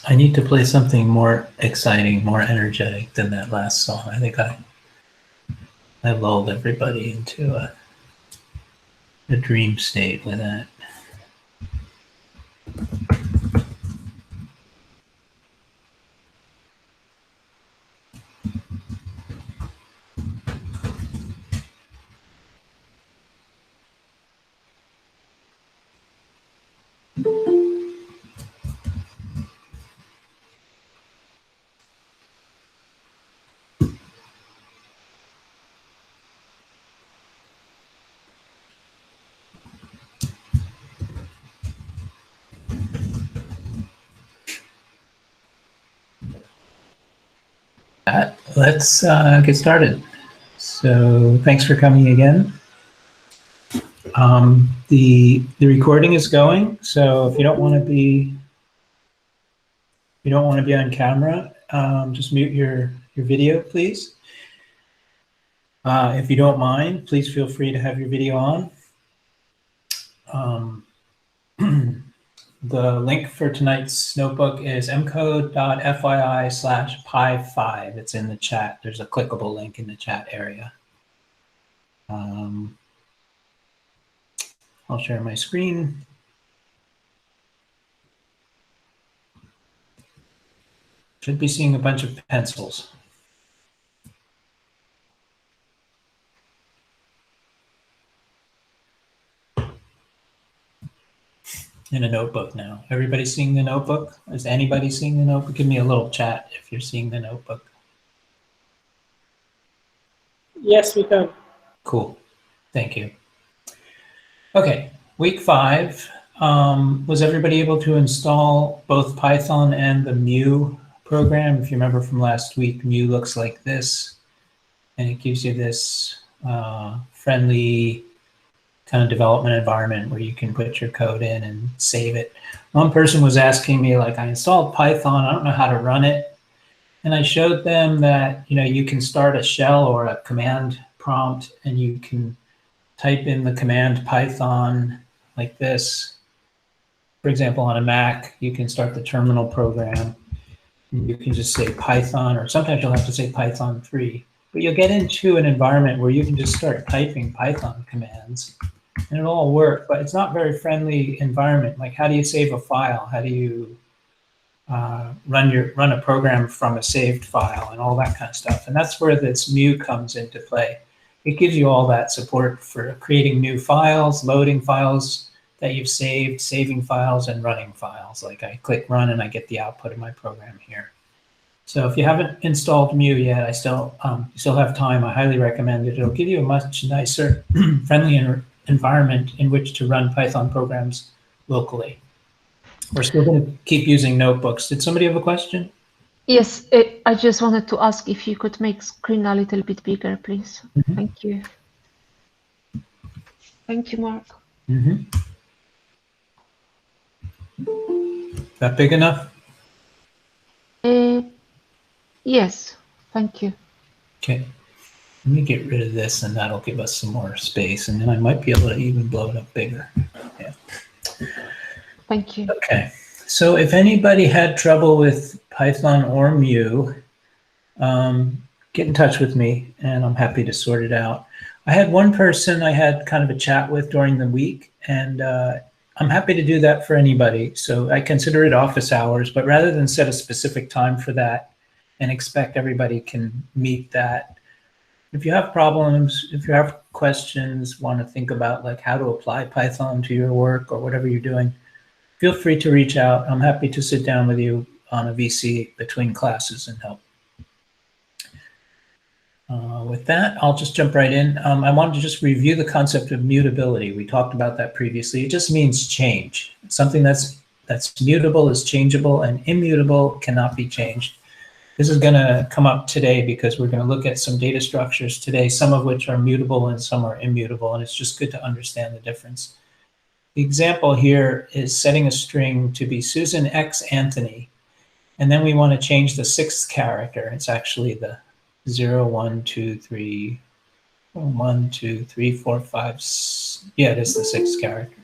I need to play something more exciting, more energetic than that last song. I think I lulled everybody into a dream state with that. Let's get started. So thanks for coming again. The recording is going, so if you don't want to be on camera, just mute your video, please. If you don't mind, please feel free to have your video on. The link for tonight's notebook is mcode.fyi/pi5. It's in the chat. There's a clickable link in the chat area. I'll share my screen. Should be seeing a bunch of pencils. In a notebook now. Everybody seeing the notebook? Is anybody seeing the notebook? Give me a little chat if you're seeing the notebook. Yes, we can. Cool. Thank you. Okay, week 5. Was everybody able to install both Python and the Mu program? If you remember from last week, Mu looks like this, and it gives you this friendly kind of development environment where you can put your code in and save it. One person was asking me, like, I installed Python, I don't know how to run it. And I showed them that, you can start a shell or a command prompt and you can type in the command Python like this. For example, on a Mac, you can start the terminal program. You can just say Python, or sometimes you'll have to say Python 3. But you'll get into an environment where you can just start typing Python commands. And it'll all work, but it's not very friendly environment. Like, how do you save a file? How do you run a program from a saved file and all that kind of stuff? And that's where this Mu comes into play. It gives you all that support for creating new files, loading files that you've saved, saving files, and running files. Like, I click run and I get the output of my program here. So if you haven't installed Mu yet, you still have time. I highly recommend it. It'll give you a much nicer, friendly environment in which to run Python programs locally. We're still going to keep using notebooks. Did somebody have a question? Yes, I just wanted to ask if you could make screen a little bit bigger, please. Mm-hmm. Thank you. Thank you, Mark. Mm-hmm. That big enough? Yes, thank you. Okay. Let me get rid of this, and that'll give us some more space, and then I might be able to even blow it up bigger. Yeah. Thank you. Okay. So if anybody had trouble with Python or Mu, get in touch with me, and I'm happy to sort it out. I had one person I had kind of a chat with during the week, and I'm happy to do that for anybody. So I consider it office hours, but rather than set a specific time for that and expect everybody can meet that, if you have problems, if you have questions, want to think about like how to apply Python to your work or whatever you're doing, feel free to reach out. I'm happy to sit down with you on a VC between classes and help. With that, I'll just jump right in. I wanted to just review the concept of mutability. We talked about that previously. It just means change. Something that's mutable is changeable, and immutable cannot be changed. This is going to come up today because we're going to look at some data structures today, some of which are mutable and some are immutable, and it's just good to understand the difference. The example here is setting a string to be Susan X Anthony, and then we want to change the 6th character. It's actually the 0, 1, 2, 3, 1, 2, 3, 4, 5. Yeah, it is the 6th character.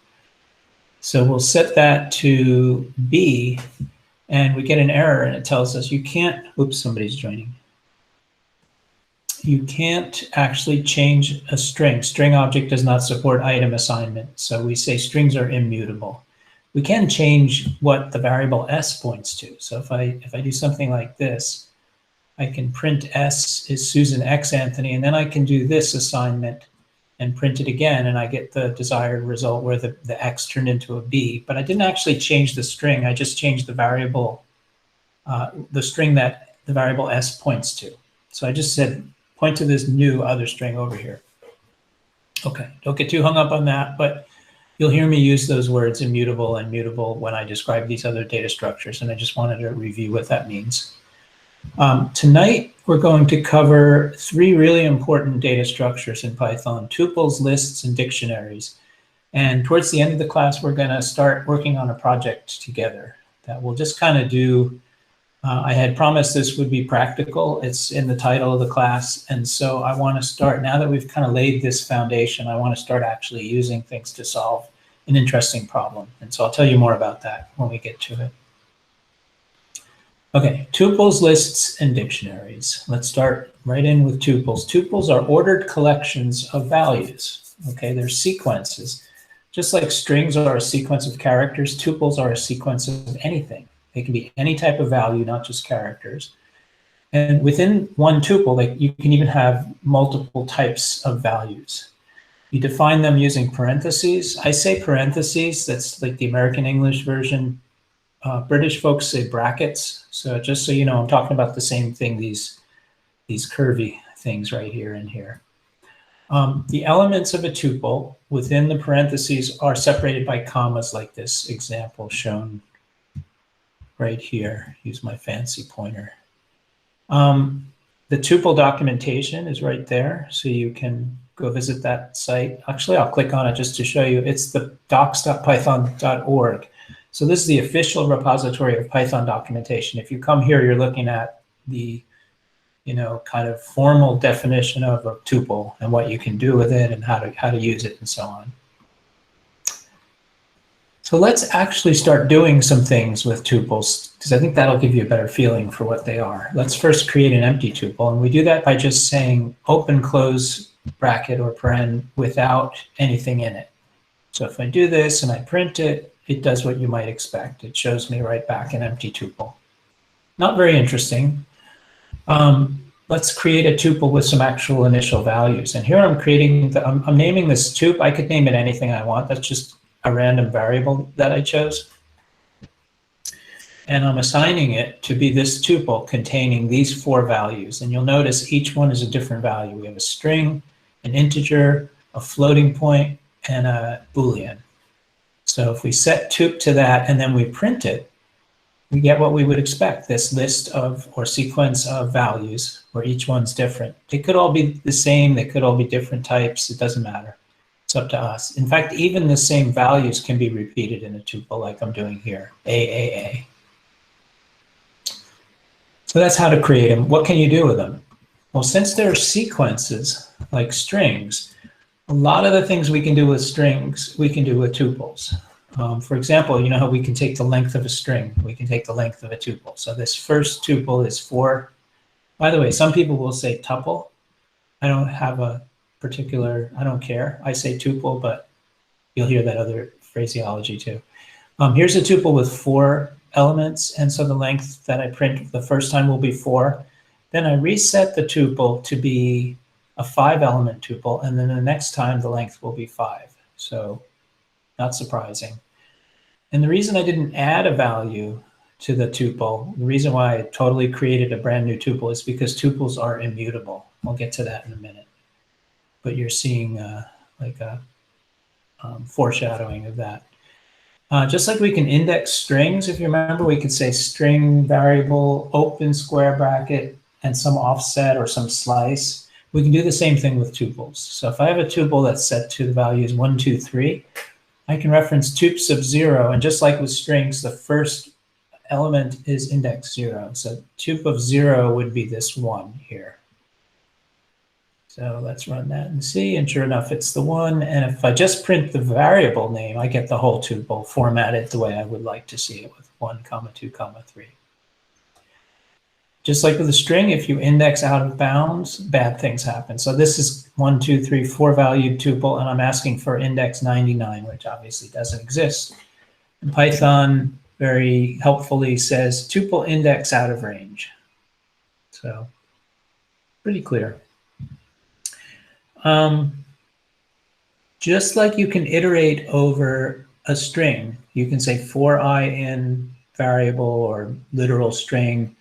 So we'll set that to B, And we get an error and it tells us you can't, oops, somebody's joining. You can't actually change a string. String object does not support item assignment. So we say strings are immutable. We can change what the variable s points to. So if I do something like this, I can print s is Susan X Anthony, and then I can do this assignment and print it again, and I get the desired result where the X turned into a B. But I didn't actually change the string. I just changed the variable, the string that the variable S points to. So I just said, point to this new other string over here. Okay, don't get too hung up on that, but you'll hear me use those words immutable and mutable when I describe these other data structures, and I just wanted to review what that means. Tonight, we're going to cover 3 really important data structures in Python: tuples, lists, and dictionaries. And towards the end of the class, we're going to start working on a project together that we'll just kind of do. I had promised this would be practical. It's in the title of the class. And so I want to start, now that we've kind of laid this foundation, I want to start actually using things to solve an interesting problem. And so I'll tell you more about that when we get to it. Okay, tuples, lists, and dictionaries. Let's start right in with tuples. Tuples are ordered collections of values. Okay, they're sequences. Just like strings are a sequence of characters, tuples are a sequence of anything. They can be any type of value, not just characters. And within one tuple, like, you can even have multiple types of values. You define them using parentheses. I say parentheses, that's like the American English version. British folks say brackets. So just so you know, I'm talking about the same thing, these curvy things right here and here. The elements of a tuple within the parentheses are separated by commas, like this example shown right here. Use my fancy pointer. The tuple documentation is right there, so you can go visit that site. Actually, I'll click on it just to show you. It's the docs.python.org. So this is the official repository of Python documentation. If you come here, you're looking at the, kind of formal definition of a tuple and what you can do with it and how to use it and so on. So let's actually start doing some things with tuples, because I think that'll give you a better feeling for what they are. Let's first create an empty tuple, and we do that by just saying open, close, bracket, or paren without anything in it. So if I do this and I print it, it does what you might expect. It shows me right back an empty tuple. Not very interesting. Let's create a tuple with some actual initial values. And here I'm creating, I'm naming this tuple. I could name it anything I want. That's just a random variable that I chose. And I'm assigning it to be this tuple containing these 4 values. And you'll notice each one is a different value. We have a string, an integer, a floating point, and a Boolean. So if we set tup to that and then we print it, we get what we would expect, this list of, or sequence of values where each one's different. They could all be the same, they could all be different types, it doesn't matter. It's up to us. In fact, even the same values can be repeated in a tuple like I'm doing here, AAA. So that's how to create them. What can you do with them? Well, since they're sequences, like strings, a lot of the things we can do with strings, we can do with tuples. For example, you know how we can take the length of a string, we can take the length of a tuple. So this first tuple is 4. By the way, some people will say tuple. I don't have a particular, I don't care. I say tuple, but you'll hear that other phraseology too. Here's a tuple with 4 elements, and so the length that I print the first time will be 4. Then I reset the tuple to be a 5-element tuple, and then the next time the length will be 5. So not surprising. And the reason I didn't add a value to the tuple, the reason why I totally created a brand new tuple is because tuples are immutable. We'll get to that in a minute. But you're seeing like a foreshadowing of that. Just like we can index strings, if you remember, we could say string variable, open square bracket, and some offset or some slice. We can do the same thing with tuples. So if I have a tuple that's set to the values 1, 2, 3, I can reference tups of 0, and just like with strings, the first element is index 0. So tup of 0 would be this 1 here. So let's run that and see, and sure enough, it's the 1. And if I just print the variable name, I get the whole tuple formatted the way I would like to see it, with 1, comma 2, comma 3. Just like with a string, if you index out of bounds, bad things happen. So this is 1, 2, 3, 4 valued tuple, and I'm asking for index 99, which obviously doesn't exist. And Python very helpfully says tuple index out of range. So pretty clear. Just like you can iterate over a string, you can say for I in variable or literal string,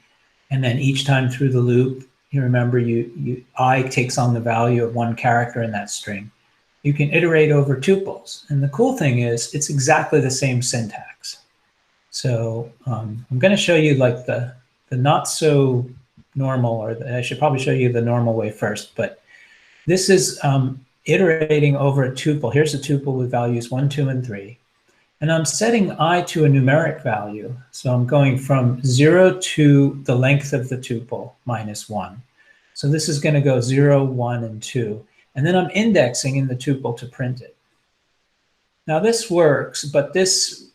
and then each time through the loop, you remember I takes on the value of one character in that string. You can iterate over tuples. And the cool thing is it's exactly the same syntax. So I'm going to show you like the not so normal, or I should probably show you the normal way first, but this is iterating over a tuple. Here's a tuple with values 1, 2, and 3. And I'm setting I to a numeric value. So I'm going from 0 to the length of the tuple minus 1. So this is going to go 0, 1, and 2. And then I'm indexing in the tuple to print it. Now this works, but this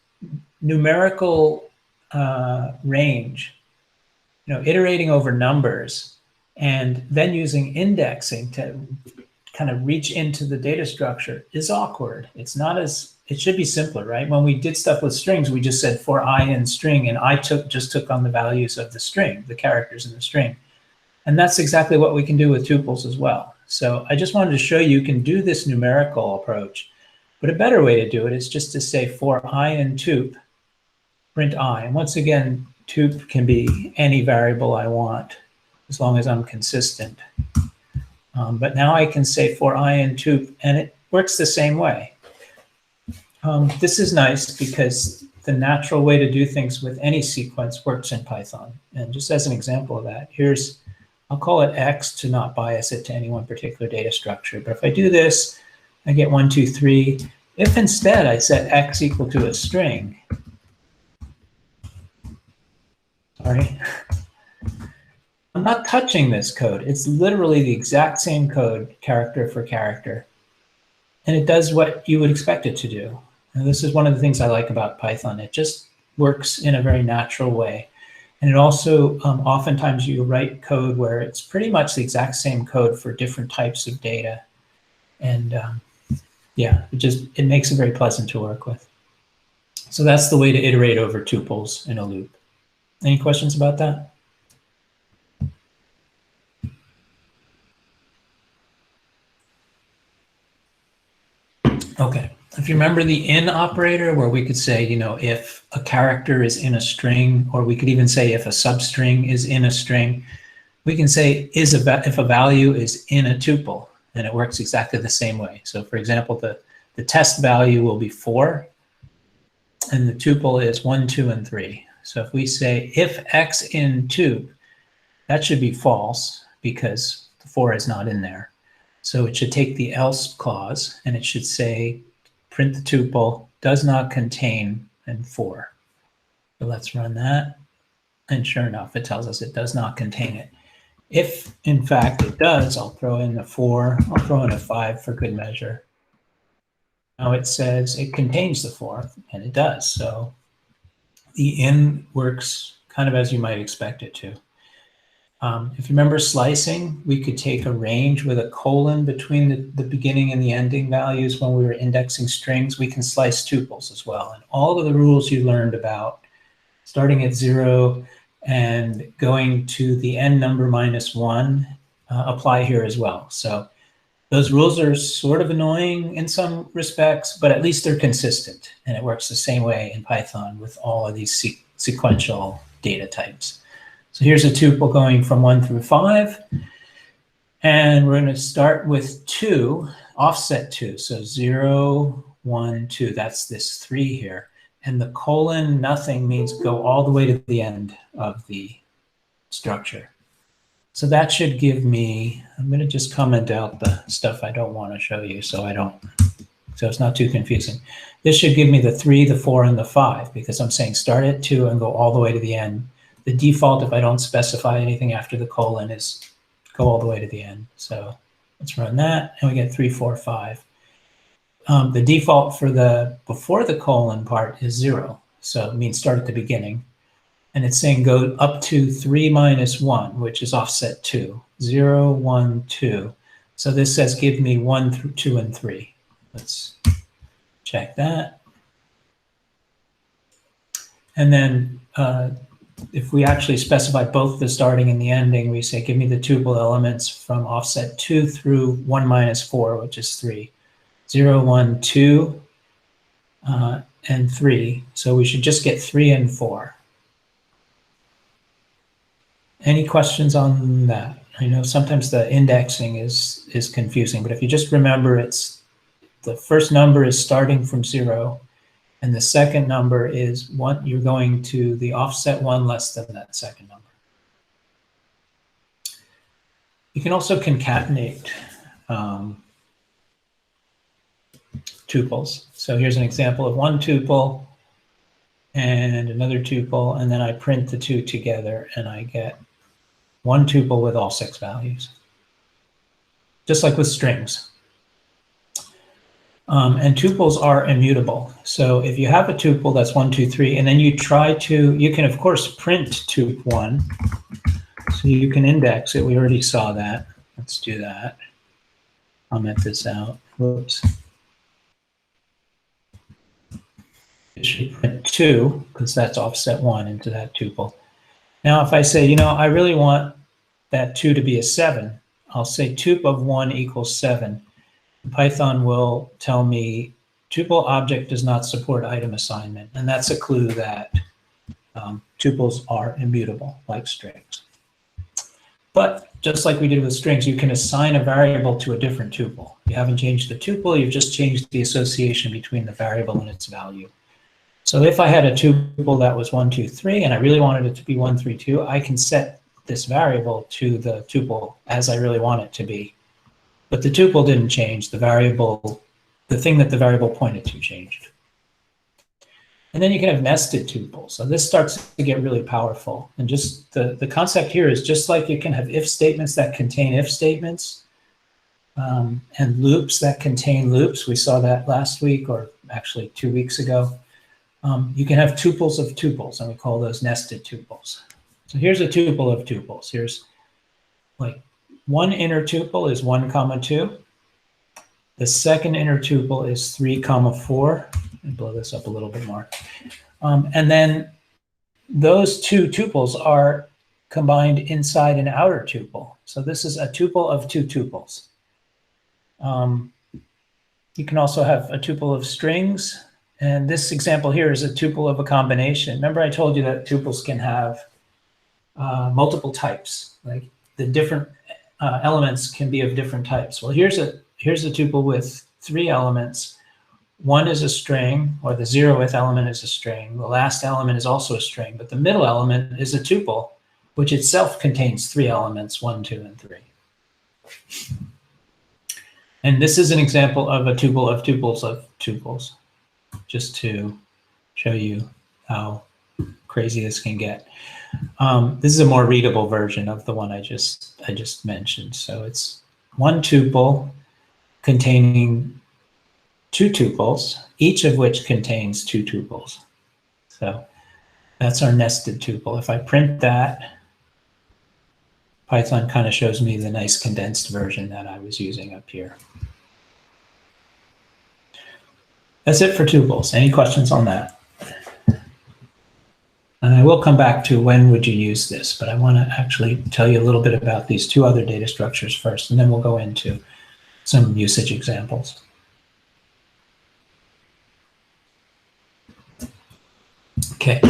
numerical range, iterating over numbers and then using indexing to kind of reach into the data structure is awkward. It's not as, it should be simpler, right? When we did stuff with strings, we just said for I in string, and I just took on the values of the string, the characters in the string. And that's exactly what we can do with tuples as well. So I just wanted to show you can do this numerical approach, but a better way to do it is just to say for I in tup, print I. And once again, tup can be any variable I want, as long as I'm consistent. But now I can say for I in tup, and it works the same way. This is nice because the natural way to do things with any sequence works in Python. And just as an example of that, here's, I'll call it X to not bias it to any one particular data structure. But if I do this, I get 1, 2, 3. If instead I set X equal to a string, sorry, I'm not touching this code. It's literally the exact same code, character for character. And it does what you would expect it to do. And this is one of the things I like about Python. It just works in a very natural way. And it also, oftentimes you write code where it's pretty much the exact same code for different types of data. And yeah, it makes it very pleasant to work with. So that's the way to iterate over tuples in a loop. Any questions about that? Okay, if you remember the in operator, where we could say, if a character is in a string, or we could even say if a substring is in a string, we can say if a value is in a tuple, and it works exactly the same way. So for example, the test value will be 4, and the tuple is 1, 2, and 3. So if we say if X in tup, that should be false because the 4 is not in there. So it should take the else clause, and it should say print the tuple does not contain and 4. So let's run that. And sure enough, it tells us it does not contain it. If in fact it does, I'll throw in the 4, I'll throw in a 5 for good measure. Now it says it contains the 4, and it does. So the in works kind of as you might expect it to. If you remember slicing, we could take a range with a colon between the beginning and the ending values when we were indexing strings. We can slice tuples as well. And all of the rules you learned about starting at 0 and going to the end number minus 1 apply here as well. So those rules are sort of annoying in some respects, but at least they're consistent. And it works the same way in Python with all of these sequential data types. So here's a tuple going from 1 through 5. And we're going to start with 2, offset 2. So 0, 1, 2. That's this 3 here. And the colon nothing means go all the way to the end of the structure. So that should give me, I'm going to just comment out the stuff I don't want to show you so it's not too confusing. This should give me the 3, the 4, and the 5 because I'm saying start at 2 and go all the way to the end. The default, if I don't specify anything after the colon, is go all the way to the end. So let's run that, and we get 3, 4, 5. The default for the before the colon part is 0. So it means start at the beginning. And it's saying go up to 3 minus 1, which is offset 2. 0, 1, 2. So this says give me 1, 2, and 3. Let's check that. And then if we actually specify both the starting and the ending, we say give me the tuple elements from offset 2 through 1 minus 4, which is 3. 0, 1, 2, and 3. So we should just get 3 and 4. Any questions on that? I know sometimes the indexing is confusing, but if you just remember, it's the first number is starting from 0, and the second number is 1. You're going to the offset 1 less than that second number. You can also concatenate tuples. So here's an example of one tuple and another tuple, and then I print the two together and I get one tuple with all 6 values, just like with strings. And tuples are immutable. So if you have a tuple that's 1, 2, 3, and then you try to, you can of course print tup 1. So you can index it. We already saw that. Let's do that. Comment this out. Whoops. It should print 2 because that's offset 1 into that tuple. Now, if I say, you know, I really want that 2 to be a 7, I'll say tup of 1 equals 7. Python will tell me tuple object does not support item assignment. And that's a clue that tuples are immutable, like strings. But just like we did with strings, you can assign a variable to a different tuple. You haven't changed the tuple, you've just changed the association between the variable and its value. So if I had a tuple that was 1, 2, 3, and I really wanted it to be 1, 3, 2, I can set this variable to the tuple as I really want it to be. But the tuple didn't change. The variable, the thing that the variable pointed to changed. And then you can have nested tuples. So this starts to get really powerful. And just the concept here is just like you can have if statements that contain if statements and loops that contain loops. We saw that last week, or actually 2 weeks ago. You can have tuples of tuples, and we call those nested tuples. So here's a tuple of tuples. Here's like one inner tuple is 1, 2. The second inner tuple is 3, 4. Let me blow this up a little bit more. And then those two tuples are combined inside an outer tuple. So this is a tuple of 2 tuples. You can also have a tuple of strings. And this example here is a tuple of a combination. Remember I told you that tuples can have multiple types. Like the different elements can be of different types. Well, here's a tuple with 3 elements. One is a string, or the 0th element is a string. The last element is also a string, but the middle element is a tuple, which itself contains 3 elements, 1, 2, and 3. And this is an example of a tuple of tuples, just to show you how crazy this can get. This is a more readable version of the one I just mentioned. So it's one tuple containing 2 tuples, each of which contains 2 tuples. So that's our nested tuple. If I print that, Python kind of shows me the nice condensed version that I was using up here. That's it for tuples. Any questions on that? And I will come back to when would you use this, but I want to actually tell you a little bit about these 2 other data structures first, and then we'll go into some usage examples. Okay,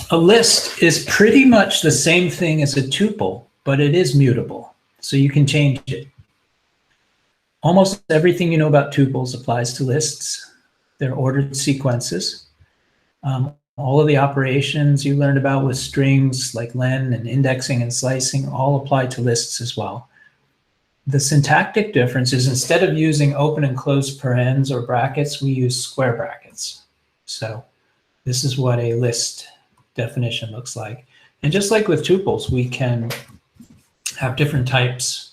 a list is pretty much the same thing as a tuple, but it is mutable, so you can change it. Almost everything you know about tuples applies to lists. They're ordered sequences. All of the operations you learned about with strings like len and indexing and slicing all apply to lists as well. The syntactic difference is instead of using open and closed parens or brackets, we use square brackets. So this is what a list definition looks like. And just like with tuples, we can have different types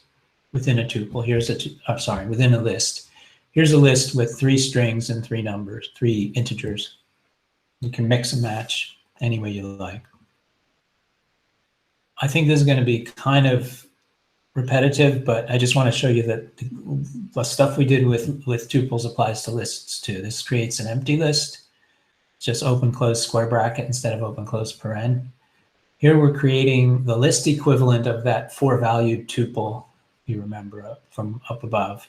within a tuple. Here's within a list. Here's a list with 3 strings and 3 numbers, 3 integers. You can mix and match any way you like. I think this is going to be kind of repetitive, but I just want to show you that the stuff we did with tuples applies to lists too. This creates an empty list, just open close square bracket instead of open close paren. Here we're creating the list equivalent of that 4-valued tuple, you remember, from up above.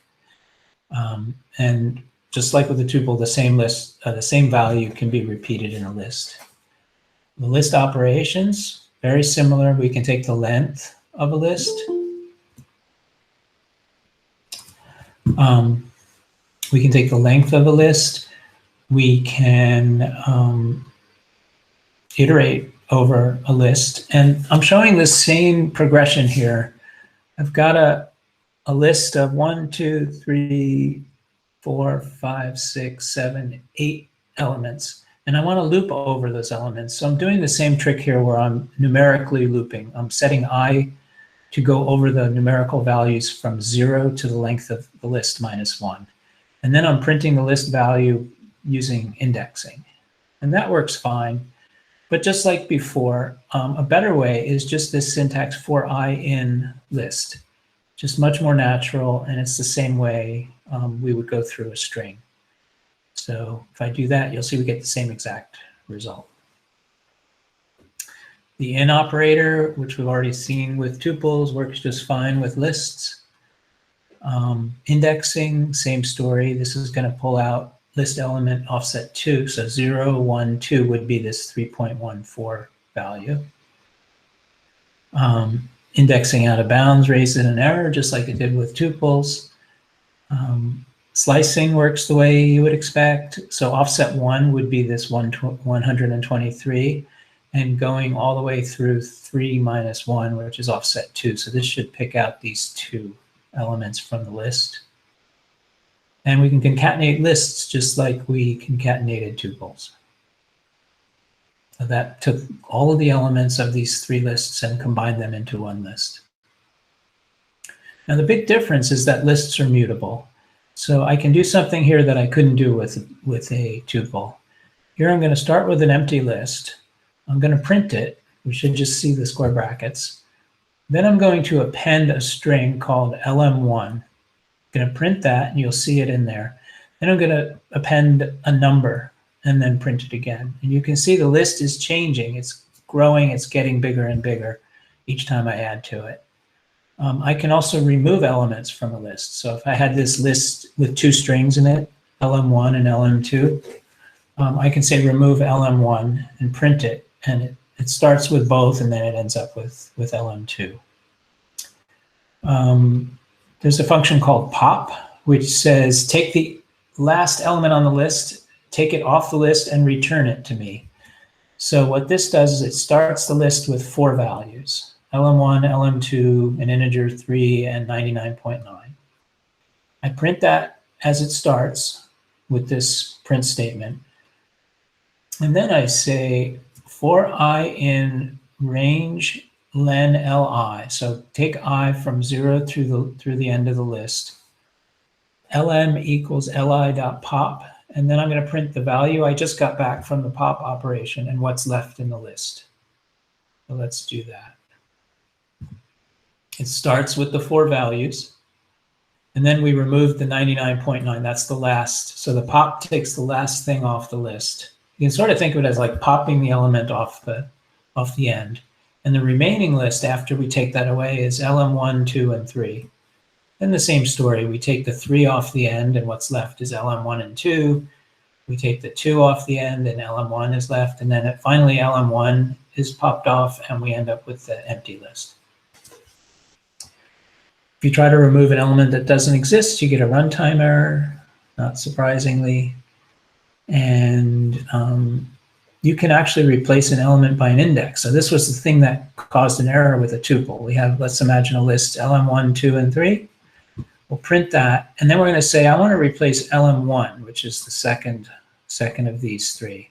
And just like with the tuple, the same list, the same value can be repeated in a list. The list operations, very similar. We can take the length of a list. We can take the length of a list. We can iterate over a list. And I'm showing the same progression here. I've got a list of 1, 2, 3, 4, 5, 6, 7, 8 elements. And I want to loop over those elements. So I'm doing the same trick here where I'm numerically looping. I'm setting I to go over the numerical values from 0 to the length of the list -1. And then I'm printing the list value using indexing. And that works fine. But just like before, a better way is just this syntax for I in list. Just much more natural, and it's the same way we would go through a string. So if I do that, you'll see we get the same exact result. The in operator, which we've already seen with tuples, works just fine with lists. Indexing, same story. This is going to pull out list element offset 2. So 0, 1, 2 would be this 3.14 value. Indexing out of bounds raises an error, just like it did with tuples. Slicing works the way you would expect. So offset 1 would be this 123, and going all the way through 3 minus 1, which is offset 2. So this should pick out these 2 elements from the list. And we can concatenate lists just like we concatenated tuples. So that took all of the elements of these 3 lists and combined them into one list. Now the big difference is that lists are mutable. So I can do something here that I couldn't do with a tuple. Here I'm going to start with an empty list. I'm going to print it. We should just see the square brackets. Then I'm going to append a string called lm1. I'm going to print that, and you'll see it in there. Then I'm going to append a number and then print it again. And you can see the list is changing. It's growing. It's getting bigger and bigger each time I add to it. I can also remove elements from a list. So if I had this list with 2 strings in it, lm1 and lm2, I can say remove lm1 and print it. And it starts with both, and then it ends up with lm2. There's a function called pop, which says take the last element on the list, take it off the list, and return it to me. So what this does is it starts the list with 4 values, lm1, lm2, an integer 3, and 99.9. I print that as it starts with this print statement. And then I say for I in range len li, so take I from 0 through the end of the list. lm equals li.pop, and then I'm going to print the value I just got back from the pop operation and what's left in the list. So let's do that. It starts with the 4 values, and then we remove the 99.9. That's the last. So the pop takes the last thing off the list. You can sort of think of it as like popping the element off the end. And the remaining list after we take that away is lm1, 2, and 3. Then the same story. We take the 3 off the end, and what's left is lm1 and 2. We take the 2 off the end, and lm1 is left. And then finally lm1 is popped off, and we end up with the empty list. If you try to remove an element that doesn't exist, you get a runtime error, not surprisingly. And you can actually replace an element by an index. So this was the thing that caused an error with a tuple. We have, let's imagine a list lm1, 2, and 3. We'll print that, and then we're going to say I want to replace lm1, which is the second of these 3,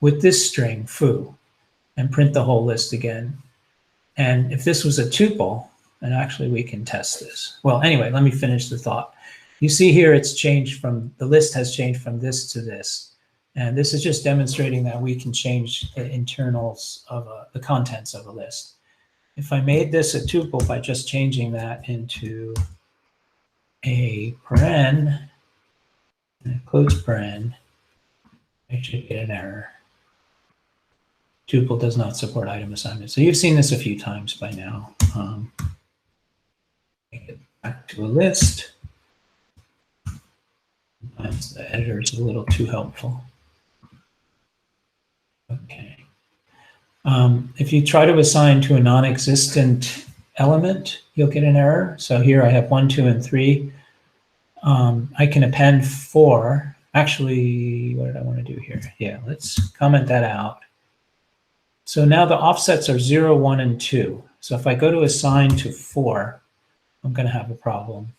with this string foo, and print the whole list again. And if this was a tuple, and actually we can test this. Well, anyway, let me finish the thought. You see here it's changed from, the list has changed from this to this. And this is just demonstrating that we can change the internals of the contents of a list. If I made this a tuple by just changing that into a paren, and a close paren, I should get an error. Tuple does not support item assignment. So you've seen this a few times by now. Make it back to a list. Sometimes the editor is a little too helpful. Okay. If you try to assign to a non-existent element, you'll get an error. So here I have 1, 2, and 3. I can append 4. Actually, what did I want to do here? Yeah, let's comment that out. So now the offsets are 0, 1, and 2. So if I go to assign to 4, I'm going to have a problem.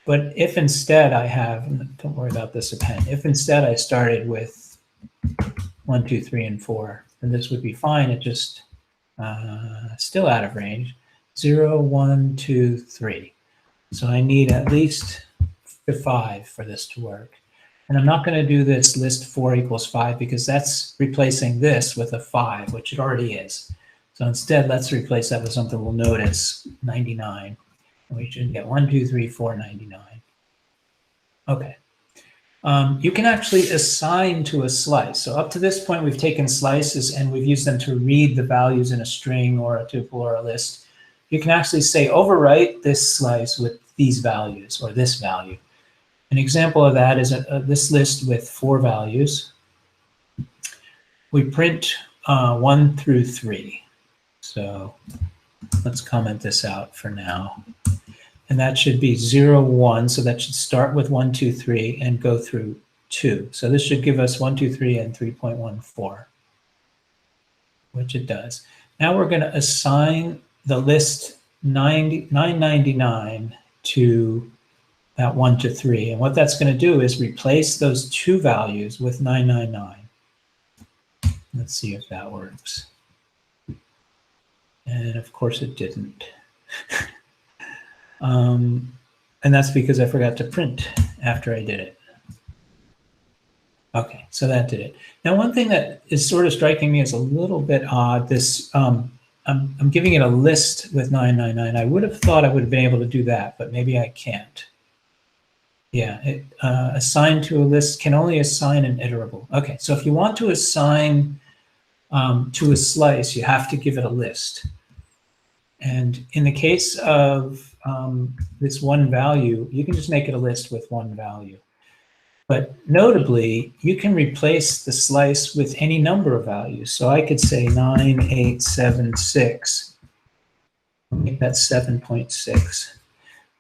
But if instead I have, don't worry about this append, if instead I started with 1, 2, 3, and 4, then this would be fine. It just still out of range. 0, 1, 2, 3. So I need at least 5 for this to work. And I'm not going to do this list 4 equals 5 because that's replacing this with a 5, which it already is. So instead, let's replace that with something we'll notice, 99. And we should get 1, 2, 3, 4, 99. Okay. You can actually assign to a slice. So up to this point, we've taken slices and we've used them to read the values in a string or a tuple or a list. You can actually say overwrite this slice with these values or this value. An example of that is this list with 4 values. We print 1 through 3. So let's comment this out for now. And that should be 0, 1. So that should start with 1, 2, 3 and go through 2. So this should give us 1, 2, 3 and 3.14, which it does. Now we're going to assign the list 999 to that 1 to 3. And what that's going to do is replace those 2 values with 999. Let's see if that works. And of course it didn't. And that's because I forgot to print after I did it. Okay, so that did it. Now, one thing that is sort of striking me as a little bit odd, this I'm giving it a list with 999. I would have thought I would have been able to do that, but maybe I can't. Yeah, assign to a list can only assign an iterable. Okay, so if you want to assign to a slice, you have to give it a list. And in the case of this one value, you can just make it a list with one value. But notably, you can replace the slice with any number of values. So I could say 9876. Make that 7.6.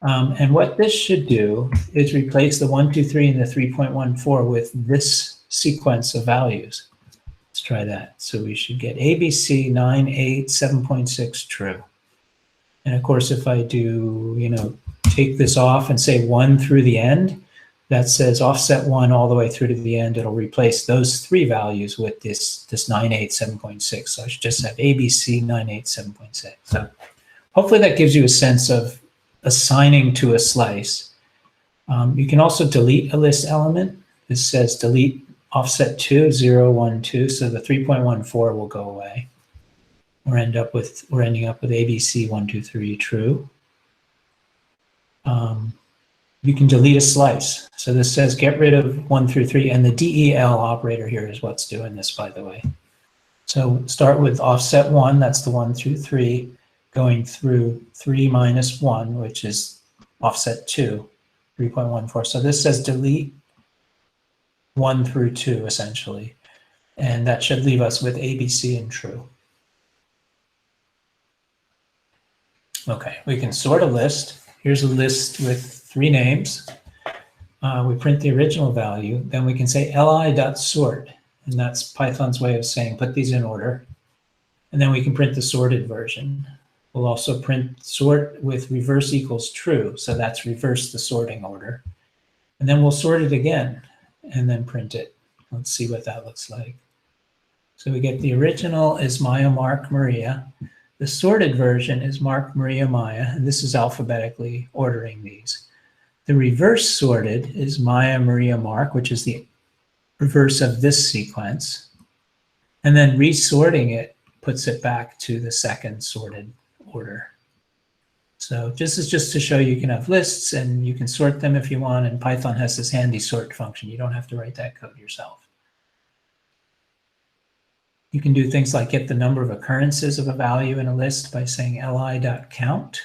And what this should do is replace the 1, 2, 3 and the 3.14 with this sequence of values. Let's try that. So we should get ABC 987.6 true. And of course, if I do, take this off and say 1 through the end, that says offset 1 all the way through to the end. It'll replace those 3 values with this 987.6. So I should just have ABC 987.6. So hopefully that gives you a sense of assigning to a slice. You can also delete a list element. This says delete offset 2, 0, 1, 2. So the 3.14 will go away. We're ending up with ABC 1, 2, 3 true. You can delete a slice. So this says get rid of 1 through 3, and the DEL operator here is what's doing this, by the way. So start with offset 1, that's the 1 through 3, going through 3 minus 1, which is offset 2, 3.14. So this says delete 1 through 2, essentially. And that should leave us with ABC and true. Okay, we can sort a list. Here's a list with 3 names. We print the original value. Then we can say li.sort, and that's Python's way of saying put these in order. And then we can print the sorted version. We'll also print sort with reverse equals true, so that's reverse the sorting order. And then we'll sort it again, and then print it. Let's see what that looks like. So we get the original is Maya, Mark, Maria. The sorted version is Mark, Maria, Maya, and this is alphabetically ordering these. The reverse sorted is Maya, Maria, Mark, which is the reverse of this sequence. And then resorting it puts it back to the second sorted order. So this is just to show you can have lists and you can sort them if you want, and Python has this handy sort function. You don't have to write that code yourself. You can do things like get the number of occurrences of a value in a list by saying li.count.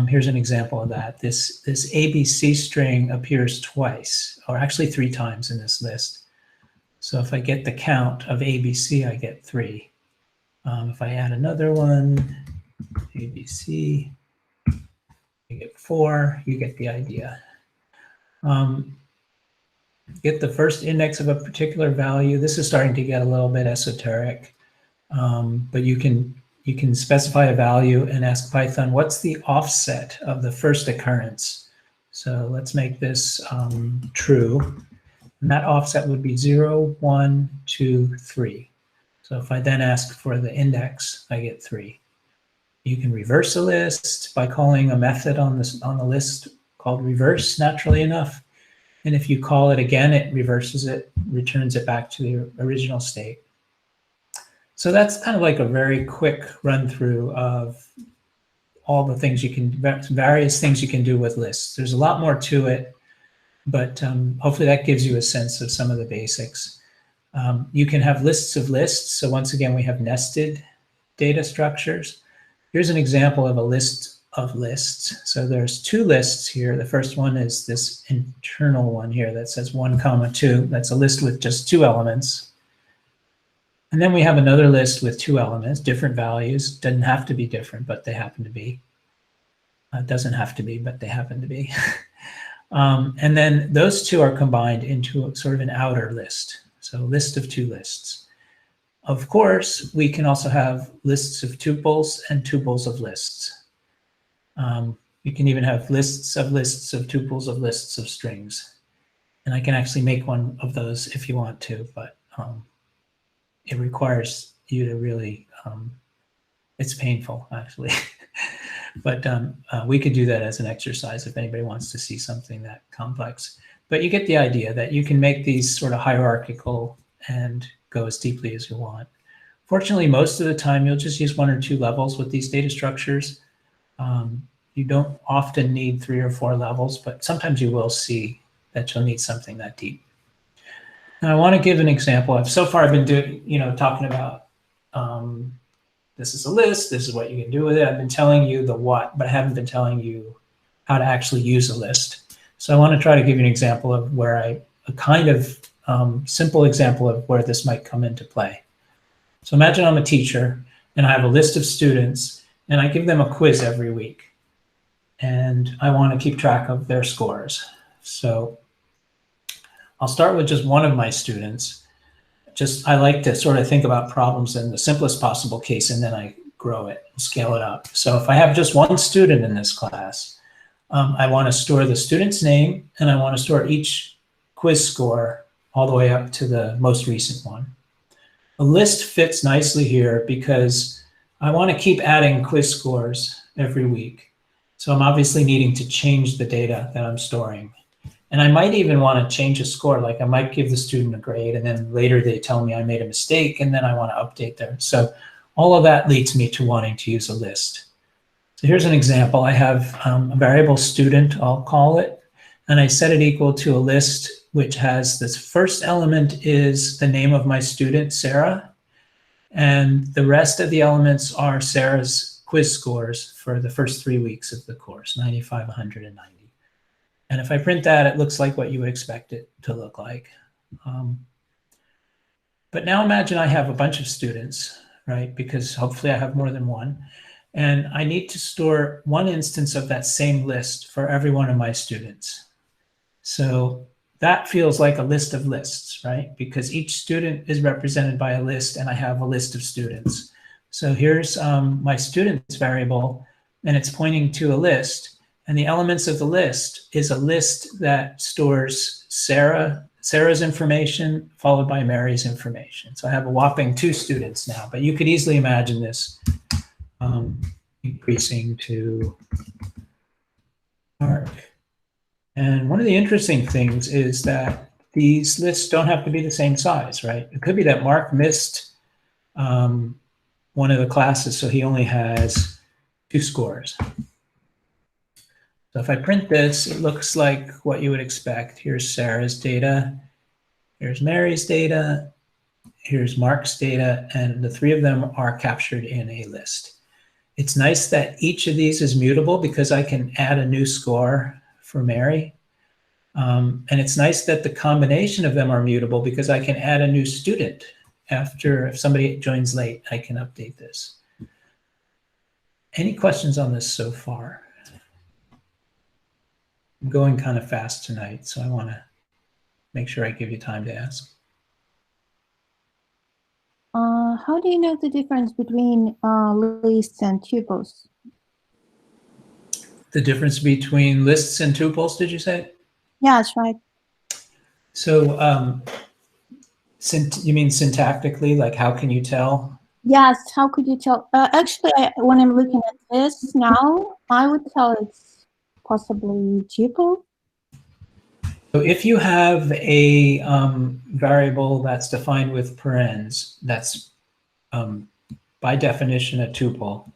Here's an example of that. This ABC string appears twice, or actually 3 times in this list. So if I get the count of ABC, I get 3. If I add another one, ABC, you get 4, you get the idea. Get the first index of a particular value. This is starting to get a little bit esoteric, but you can specify a value and ask Python, what's the offset of the first occurrence? So let's make this true. And that offset would be 0, 1, 2, 3. So if I then ask for the index, I get 3. You can reverse a list by calling a method on the list called reverse, naturally enough. And if you call it again, it reverses it, returns it back to the original state. So that's kind of like a very quick run through of all the things you can, various things you can do with lists. There's a lot more to it, but hopefully that gives you a sense of some of the basics. You can have lists of lists. So once again, we have nested data structures. Here's an example of a list of lists. So there's 2 lists here. The first one is this internal one here that says 1, 2. That's a list with just 2 elements. And then we have another list with 2 elements, different values. Doesn't have to be different, but they happen to be. Doesn't have to be, but they happen to be. And then those 2 are combined into sort of an outer list. So a list of 2 lists. Of course, we can also have lists of tuples and tuples of lists. You can even have lists of tuples of lists of strings. And I can actually make one of those if you want to, but it requires you to really, it's painful actually. But we could do that as an exercise if anybody wants to see something that complex. But you get the idea that you can make these sort of hierarchical and go as deeply as you want. Fortunately, most of the time, you'll just use 1 or 2 levels with these data structures. You don't often need 3 or 4 levels, but sometimes you will see that you'll need something that deep. Now, I want to give an example. So far, I've been doing, talking about this is a list, this is what you can do with it. I've been telling you the what, but I haven't been telling you how to actually use a list. So I want to try to give you an example of where a kind of simple example of where this might come into play. So imagine I'm a teacher and I have a list of students and I give them a quiz every week. And I want to keep track of their scores. So I'll start with just one of my students. I like to sort of think about problems in the simplest possible case, and then I grow it, scale it up. So if I have just one student in this class, I want to store the student's name, and I want to store each quiz score all the way up to the most recent one. A list fits nicely here because I want to keep adding quiz scores every week. So I'm obviously needing to change the data that I'm storing. And I might even want to change a score, like I might give the student a grade and then later they tell me I made a mistake and then I want to update them. So all of that leads me to wanting to use a list. So here's an example. I have a variable student, I'll call it, and I set it equal to a list which has this first element is the name of my student, Sarah, and the rest of the elements are Sarah's quiz scores for the first 3 weeks of the course, 95, 100, and 90. And if I print that, it looks like what you would expect it to look like. But now imagine I have a bunch of students, right? Because hopefully I have more than one. And I need to store one instance of that same list for every one of my students. So that feels like a list of lists, right? Because each student is represented by a list and I have a list of students. So here's my students variable and it's pointing to a list. And the elements of the list is a list that stores Sarah's information followed by Mary's information. So I have a whopping 2 students now, but you could easily imagine this increasing to Mark. And one of the interesting things is that these lists don't have to be the same size, right? It could be that Mark missed one of the classes, so he only has 2 scores. So if I print this, it looks like what you would expect. Here's Sarah's data, here's Mary's data, here's Mark's data, and the 3 of them are captured in a list. It's nice that each of these is mutable because I can add a new score for Mary. And it's nice that the combination of them are mutable because I can add a new student after, if somebody joins late, I can update this. Any questions on this so far? I'm going kind of fast tonight, so I want to make sure I give you time to ask. How do you know the difference between lists and tuples? The difference between lists and tuples, did you say? Yeah, that's right. So you mean syntactically, like how can you tell? Yes, how could you tell? Actually, when I'm looking at this now, I would tell it's possibly tuple. So if you have a variable that's defined with parens, that's by definition a tuple.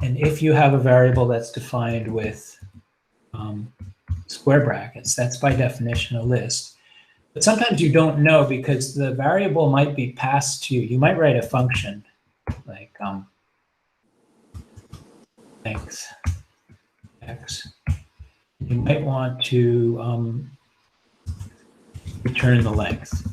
And if you have a variable that's defined with square brackets, that's by definition a list. But sometimes you don't know because the variable might be passed to you. You might write a function like length x. You might want to return the length.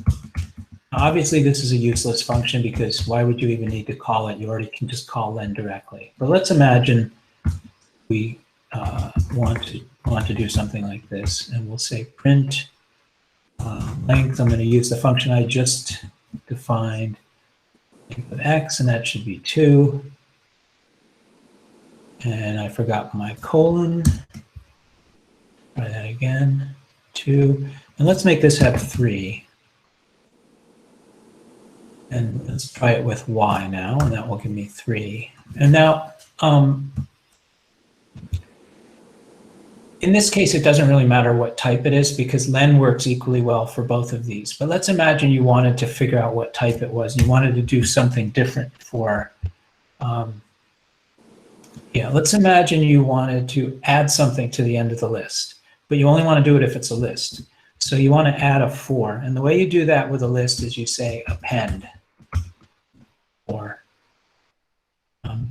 Obviously, this is a useless function because why would you even need to call it? You already can just call len directly. But let's imagine we want to do something like this, and we'll say print length. I'm going to use the function I just defined, length of x, and that should be 2. And I forgot my colon. Try that again, 2. And let's make this have 3. And let's try it with y now, and that will give me 3. And now, in this case, it doesn't really matter what type it is because len works equally well for both of these. But let's imagine you wanted to figure out what type it was. You wanted to do something different for, let's imagine you wanted to add something to the end of the list, but you only want to do it if it's a list. So you want to add a 4. And the way you do that with a list is you say append 4.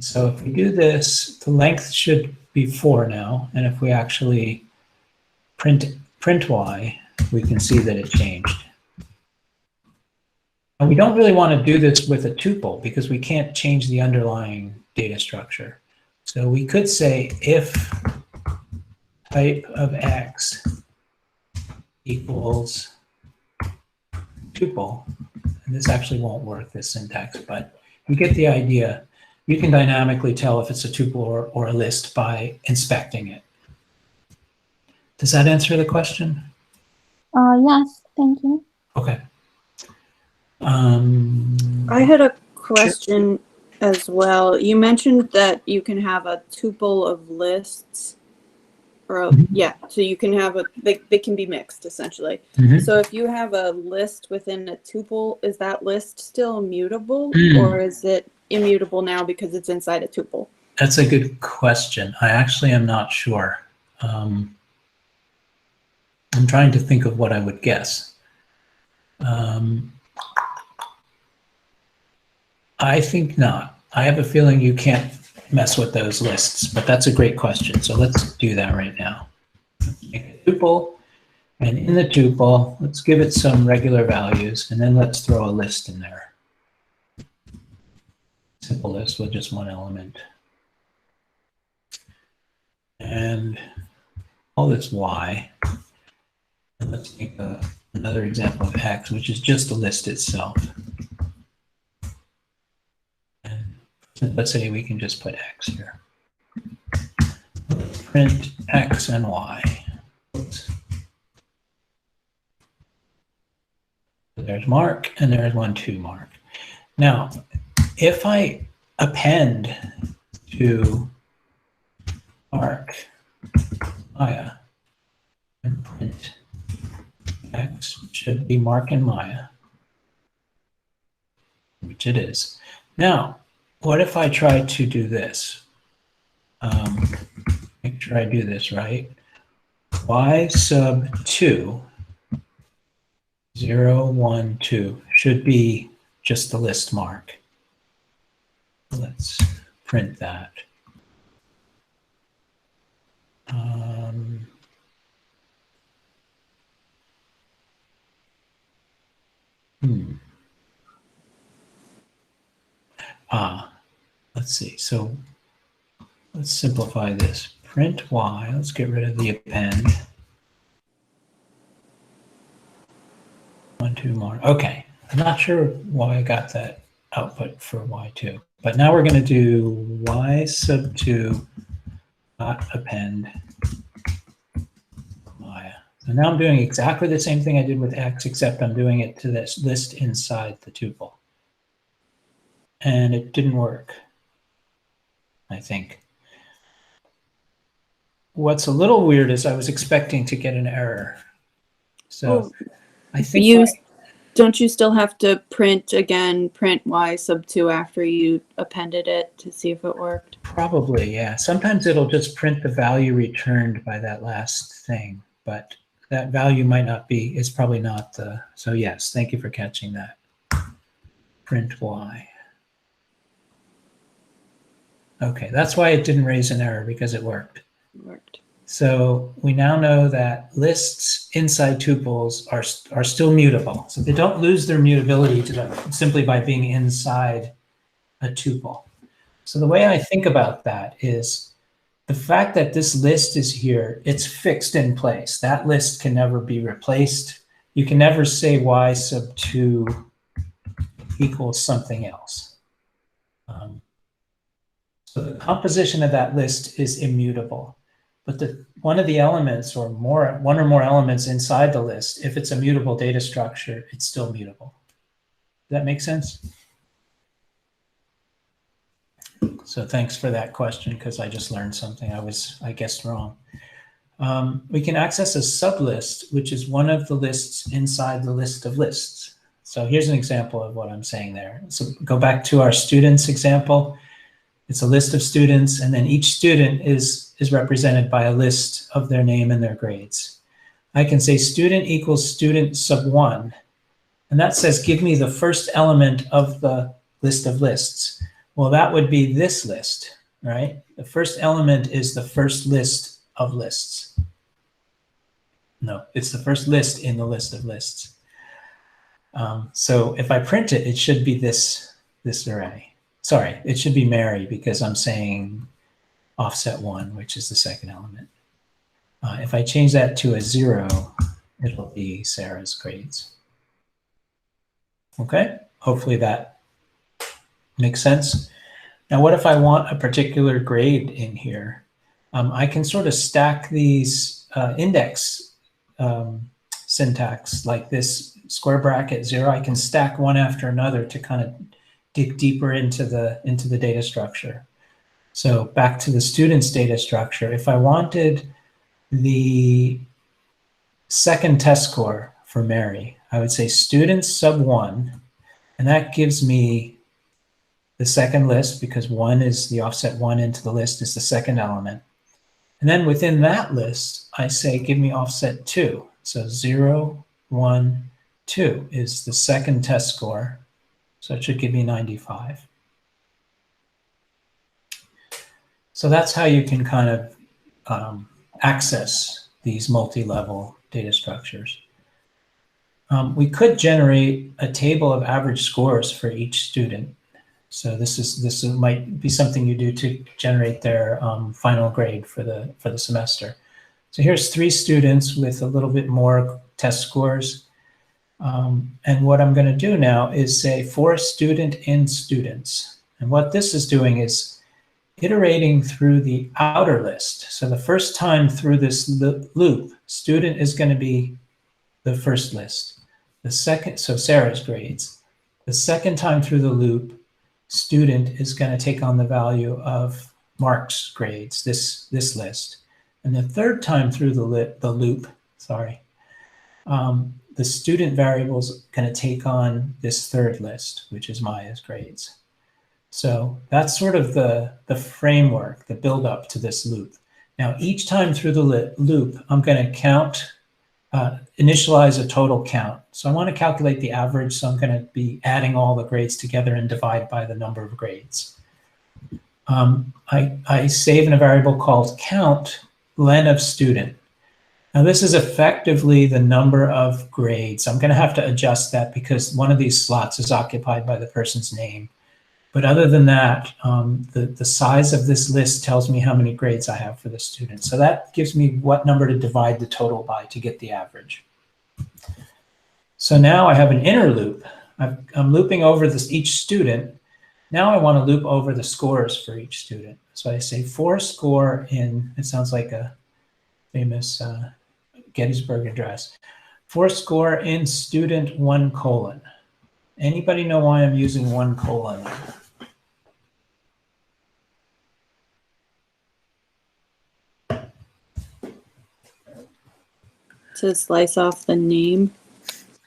So if we do this, the length should be 4 now. And if we actually print y, we can see that it changed. And we don't really want to do this with a tuple because we can't change the underlying data structure. So we could say if type of x equals tuple, and this actually won't work, this syntax, but you get the idea. You can dynamically tell if it's a tuple or a list by inspecting it. Does that answer the question? Yes, thank you. Okay. I had a question as well. You mentioned that you can have a tuple of lists, or so you can have they can be mixed essentially. So if you have a list within a tuple, is that list still mutable or is it immutable now because it's inside a tuple? That's a good question. I actually am not sure. I'm trying to think of what I would guess. I think not. I have a feeling you can't mess with those lists, but that's a great question. So let's do that right now. Make a tuple, and in the tuple, let's give it some regular values, and then let's throw a list in there. Simple list with just one element. And all this y. And let's make another example of x, which is just the list itself. Let's say we can just put x here. Print x and y. Oops. So there's Mark, and there's 1, 2 Mark. Now, if I append to Mark Maya and print X should be Mark and Maya, which it is. Now, what if I try to do this? Make sure I do this right. Y sub 2, 0, 1, 2 should be just the list mark. Let's print that. Let's see. So let's simplify this. Print Y. Let's get rid of the append. 1, 2 more. Okay. I'm not sure why I got that output for Y2. But now we're going to do Y sub 2 dot append Maya. So now I'm doing exactly the same thing I did with X, except I'm doing it to this list inside the tuple. And it didn't work, I think. What's a little weird is I was expecting to get an error. So I think don't you still have to print Y sub 2 after you appended it to see if it worked? Probably, yeah. Sometimes it'll just print the value returned by that last thing, but that value might not be, it's probably not the, so yes, thank you for catching that. Print Y. Okay, that's why it didn't raise an error, because it worked. It worked. So we now know that lists inside tuples are still mutable. So they don't lose their mutability simply by being inside a tuple. So the way I think about that is the fact that this list is here, it's fixed in place. That list can never be replaced. You can never say Y sub 2 equals something else. So the composition of that list is immutable. But one of the elements or one or more elements inside the list, if it's a mutable data structure, it's still mutable. Does that make sense? So thanks for that question, because I just learned something I guessed wrong. We can access a sublist, which is one of the lists inside the list of lists. So here's an example of what I'm saying there. So go back to our students example. It's a list of students, and then each student is represented by a list of their name and their grades. I can say student equals student sub 1, and that says give me the first element of the list of lists. Well, that would be this list, right? The first element is the first list of lists. No, it's the first list in the list of lists. So if I print it, it should be this array. Sorry, it should be Mary, because I'm saying offset 1, which is the second element. If I change that to a 0, it'll be Sarah's grades. Okay, hopefully that makes sense. Now, what if I want a particular grade in here? I can sort of stack these index syntax like this square bracket 0. I can stack one after another to kind of dig deeper into the data structure. So back to the student's data structure, if I wanted the second test score for Mary, I would say student sub 1, and that gives me the second list, because 1 is the offset 1 into the list is the second element. And then within that list, I say give me offset 2. So 0, 1, 2 is the second test score. So it should give me 95. So that's how you can kind of access these multi-level data structures. We could generate a table of average scores for each student. So this might be something you do to generate their final grade for the semester. So here's 3 students with a little bit more test scores. And what I'm going to do now is say for student in students. And what this is doing is iterating through the outer list. So the first time through this loop, student is going to be the first list. The second, so Sarah's grades. The second time through the loop, student is going to take on the value of Mark's grades, this list. And the third time through the loop, the student variable is going to take on this third list, which is Maya's grades. So that's sort of the framework, the build up to this loop. Now, each time through the loop, I'm going to count, initialize a total count. So I want to calculate the average. So I'm going to be adding all the grades together and divide by the number of grades. I save in a variable called count len of student. Now this is effectively the number of grades. I'm going to have to adjust that because one of these slots is occupied by the person's name. But other than that, the size of this list tells me how many grades I have for the student. So that gives me what number to divide the total by to get the average. So now I have an inner loop. I'm looping over each student. Now I want to loop over the scores for each student. So I say for score in, it sounds like a famous Gettysburg Address. For score in student 1 colon. Anybody know why I'm using 1 colon? To slice off the name.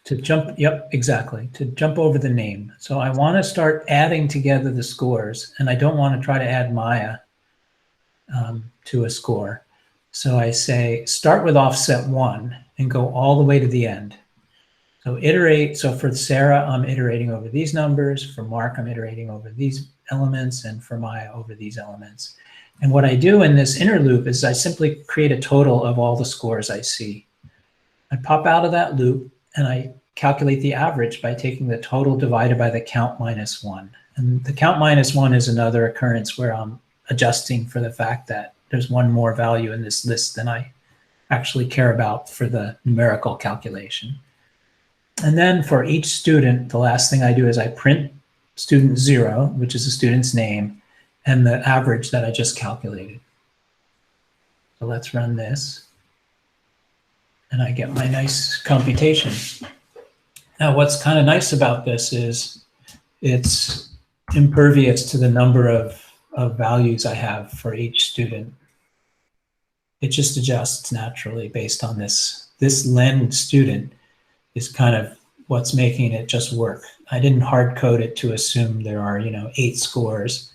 To jump, yep, exactly. To jump over the name. So I want to start adding together the scores, and I don't want to try to add Maya to a score. So I say start with offset 1 and go all the way to the end. So iterate. So for Sarah, I'm iterating over these numbers. For Mark, I'm iterating over these elements, and for Maya over these elements. And what I do in this inner loop is I simply create a total of all the scores I see. I pop out of that loop and I calculate the average by taking the total divided by the count minus 1. And the count minus 1 is another occurrence where I'm adjusting for the fact that there's one more value in this list than I actually care about for the numerical calculation. And then for each student, the last thing I do is I print student 0, which is the student's name, and the average that I just calculated. So let's run this. And I get my nice computation. Now, what's kind of nice about this is it's impervious to the number of values I have for each student. It just adjusts naturally based on this. This len student is kind of what's making it just work. I didn't hard code it to assume there are, 8 scores.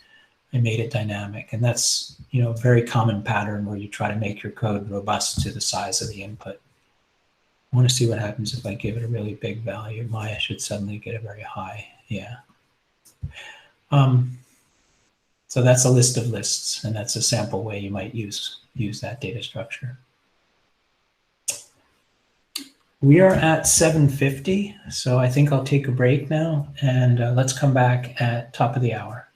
I made it dynamic, and that's, a very common pattern where you try to make your code robust to the size of the input. I want to see what happens if I give it a really big value. Maya should suddenly get a very high. Yeah. So that's a list of lists, and that's a sample way you might use that data structure. We are at 7:50, so I think I'll take a break now, and let's come back at top of the hour.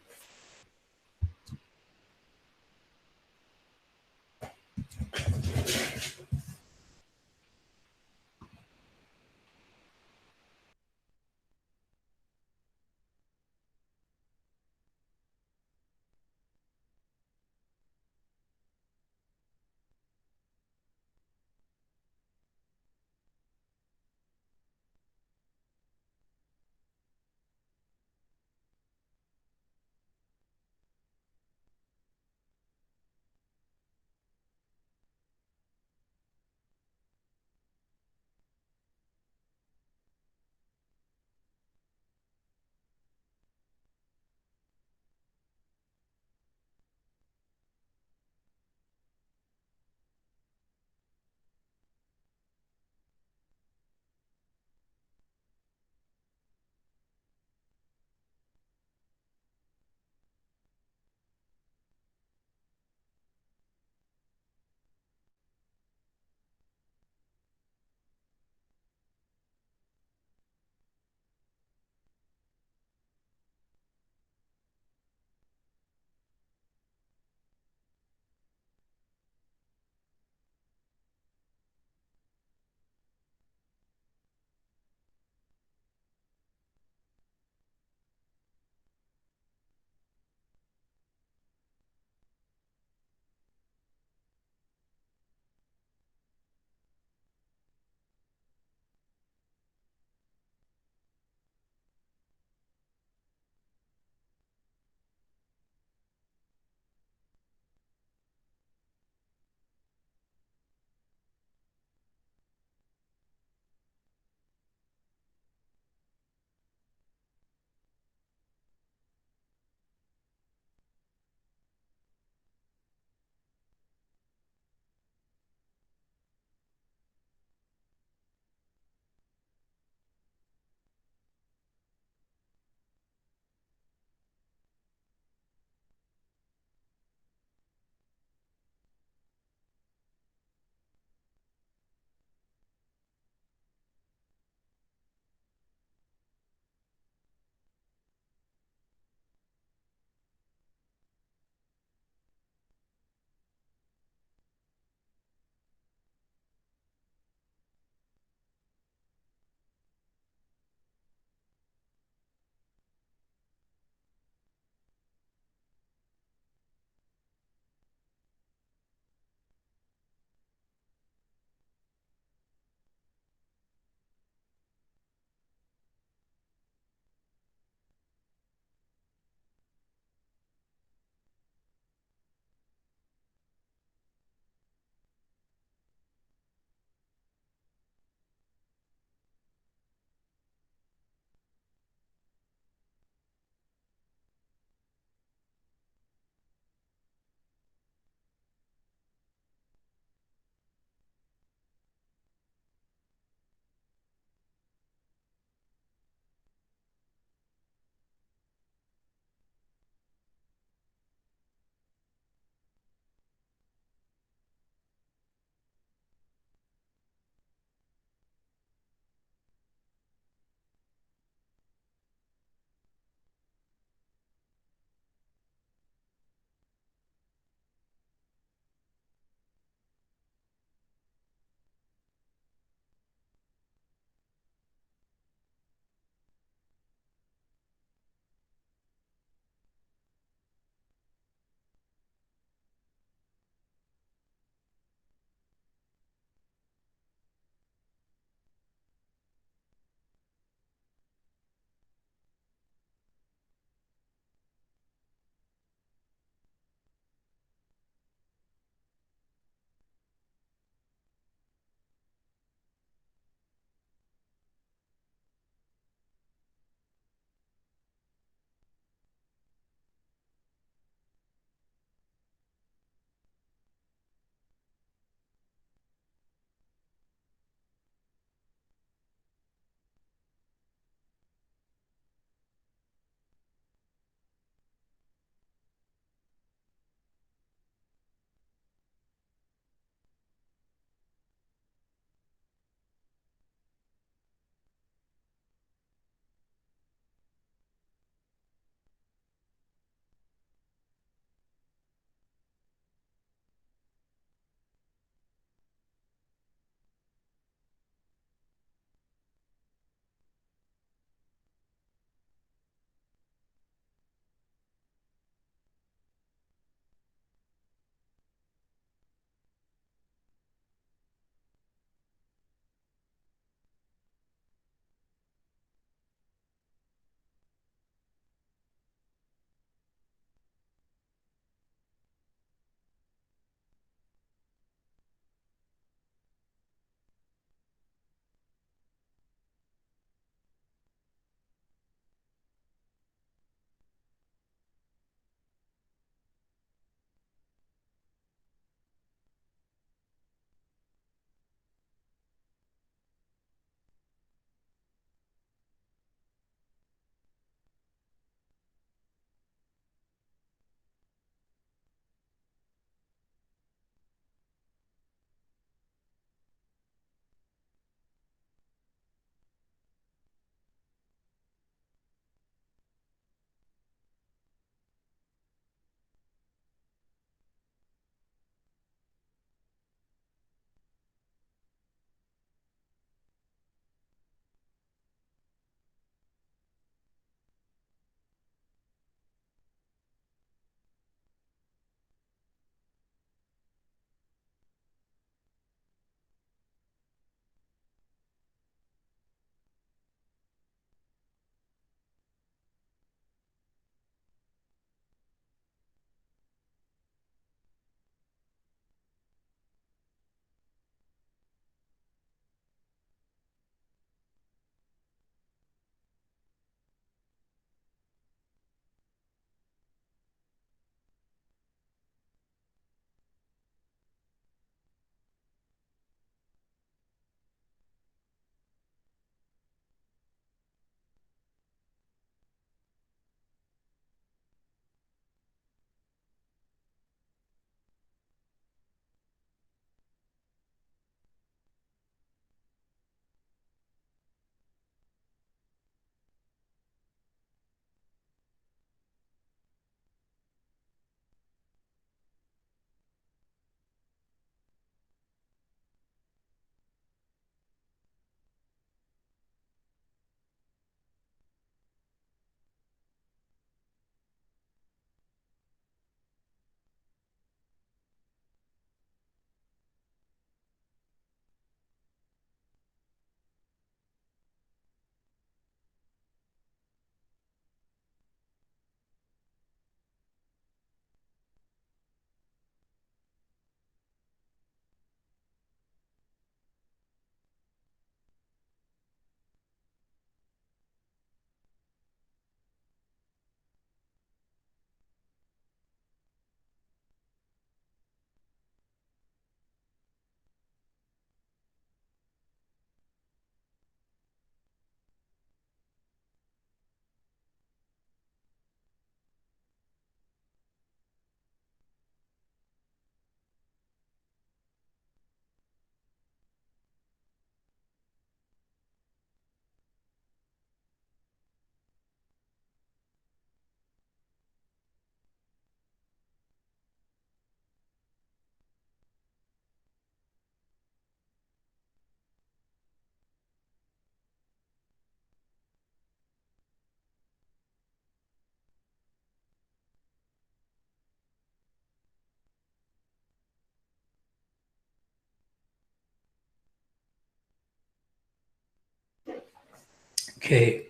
Okay,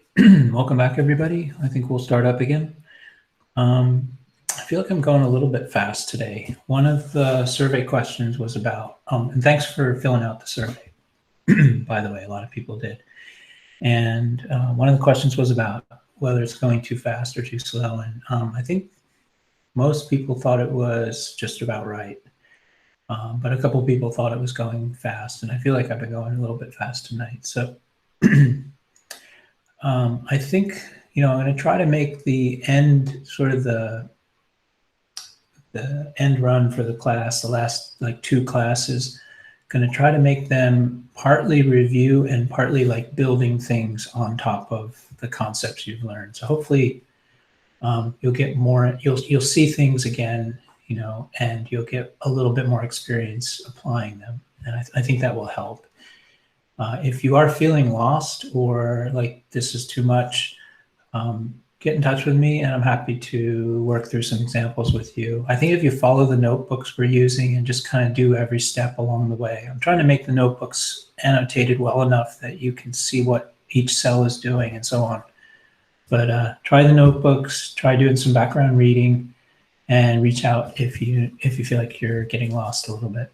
welcome back, everybody. I think we'll start up again. I feel like I'm going a little bit fast today. One of the survey questions was about, and thanks for filling out the survey, by the way, a lot of people did. And one of the questions was about whether it's going too fast or too slow. And I think most people thought it was just about right. But a couple of people thought it was going fast, and I feel like I've been going a little bit fast tonight. So I think, I'm going to try to make the end, sort of the end run for the class, the last like 2 classes, going to try to make them partly review and partly like building things on top of the concepts you've learned. So hopefully you'll get more, you'll see things again, and you'll get a little bit more experience applying them. And I think that will help. If you are feeling lost or like this is too much, get in touch with me and I'm happy to work through some examples with you. I think if you follow the notebooks we're using and just kind of do every step along the way, I'm trying to make the notebooks annotated well enough that you can see what each cell is doing and so on. But try the notebooks, try doing some background reading, and reach out if you feel like you're getting lost a little bit.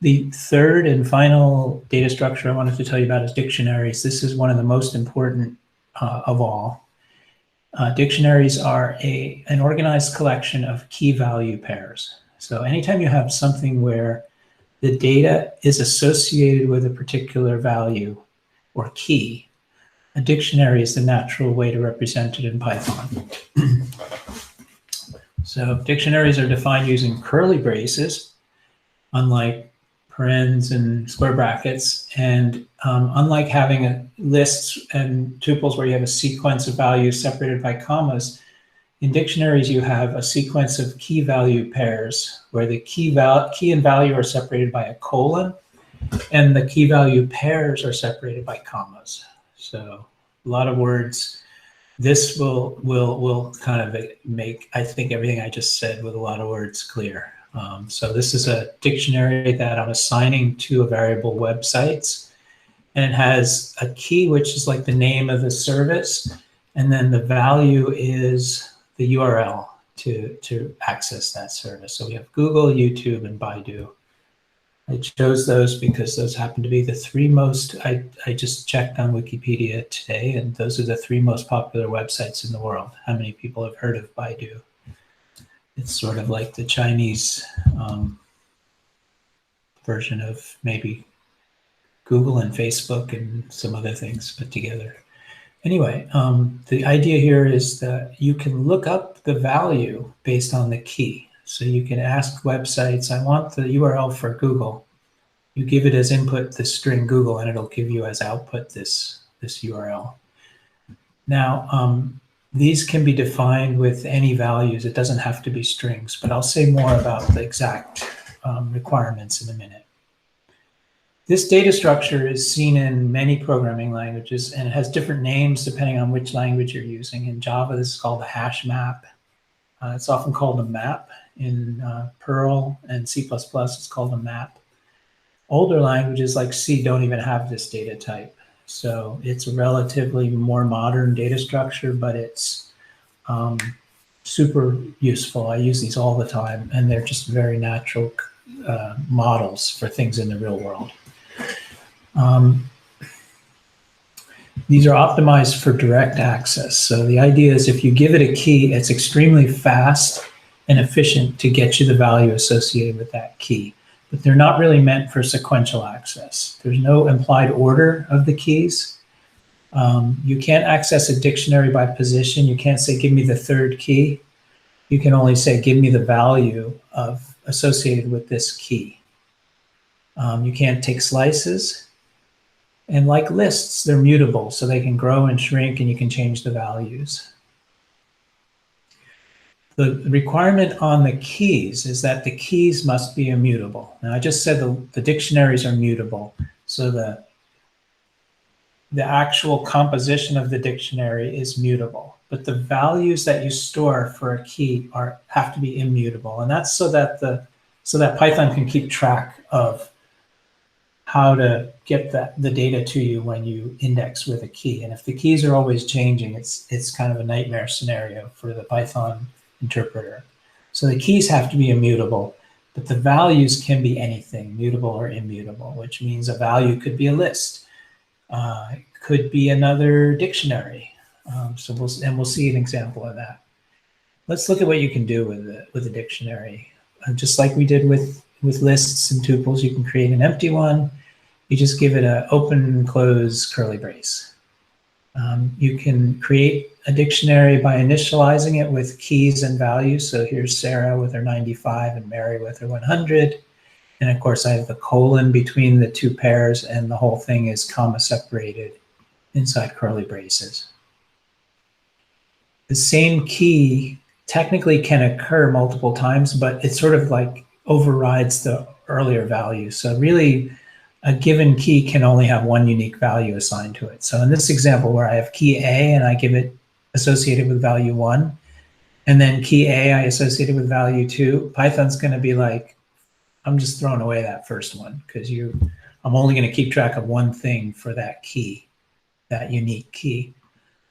The third and final data structure I wanted to tell you about is dictionaries. This is one of the most important of all. Dictionaries are an organized collection of key value pairs. So anytime you have something where the data is associated with a particular value or key, a dictionary is the natural way to represent it in Python. So dictionaries are defined using curly braces, unlike parens and square brackets, and unlike having lists and tuples where you have a sequence of values separated by commas, in dictionaries you have a sequence of key value pairs where the key and value are separated by a colon, and the key value pairs are separated by commas. So a lot of words. This will kind of make, I think, everything I just said with a lot of words clear. So this is a dictionary that I'm assigning to a variable websites, and it has a key, which is like the name of the service, and then the value is the URL to access that service. So we have Google, YouTube, and Baidu. I chose those because those happen to be the 3 most, I just checked on Wikipedia today, and those are the 3 most popular websites in the world. How many people have heard of Baidu? It's sort of like the Chinese version of maybe Google and Facebook and some other things put together. Anyway, the idea here is that you can look up the value based on the key. So you can ask websites, I want the URL for Google. You give it as input the string Google, and it'll give you as output this URL. Now, these can be defined with any values. It doesn't have to be strings, but I'll say more about the exact requirements in a minute. This data structure is seen in many programming languages, and it has different names depending on which language you're using. In Java, this is called a hash map. It's often called a map. In Perl and C++, it's called a map. Older languages like C don't even have this data type. So it's a relatively more modern data structure, but it's super useful. I use these all the time, and they're just very natural models for things in the real world. These are optimized for direct access. So the idea is if you give it a key, it's extremely fast and efficient to get you the value associated with that key. But they're not really meant for sequential access. There's no implied order of the keys. You can't access a dictionary by position. You can't say, give me the 3rd key. You can only say, give me the value associated with this key. You can't take slices. And like lists, they're mutable, so they can grow and shrink, and you can change the values. The requirement on the keys is that the keys must be immutable. Now, I just said the dictionaries are mutable, so the actual composition of the dictionary is mutable, but the values that you store for a key have to be immutable, and that's so that Python can keep track of how to get the data to you when you index with a key. And if the keys are always changing, it's kind of a nightmare scenario for the Python interpreter. So the keys have to be immutable, but the values can be anything, mutable or immutable, which means a value could be a list. It could be another dictionary. So we'll see an example of that. Let's look at what you can do with a dictionary. Just like we did with lists and tuples, you can create an empty one. You just give it an open and close curly brace. You can create a dictionary by initializing it with keys and values. So here's Sarah with her 95 and Mary with her 100. And of course, I have the colon between the two pairs, and the whole thing is comma separated inside curly braces. The same key technically can occur multiple times, but it sort of like overrides the earlier value. So really, a given key can only have one unique value assigned to it. So in this example where I have key A and I give it associated with value 1, and then key A I associated with value 2, Python's going to be like, I'm just throwing away that first one because I'm only going to keep track of one thing for that key, that unique key.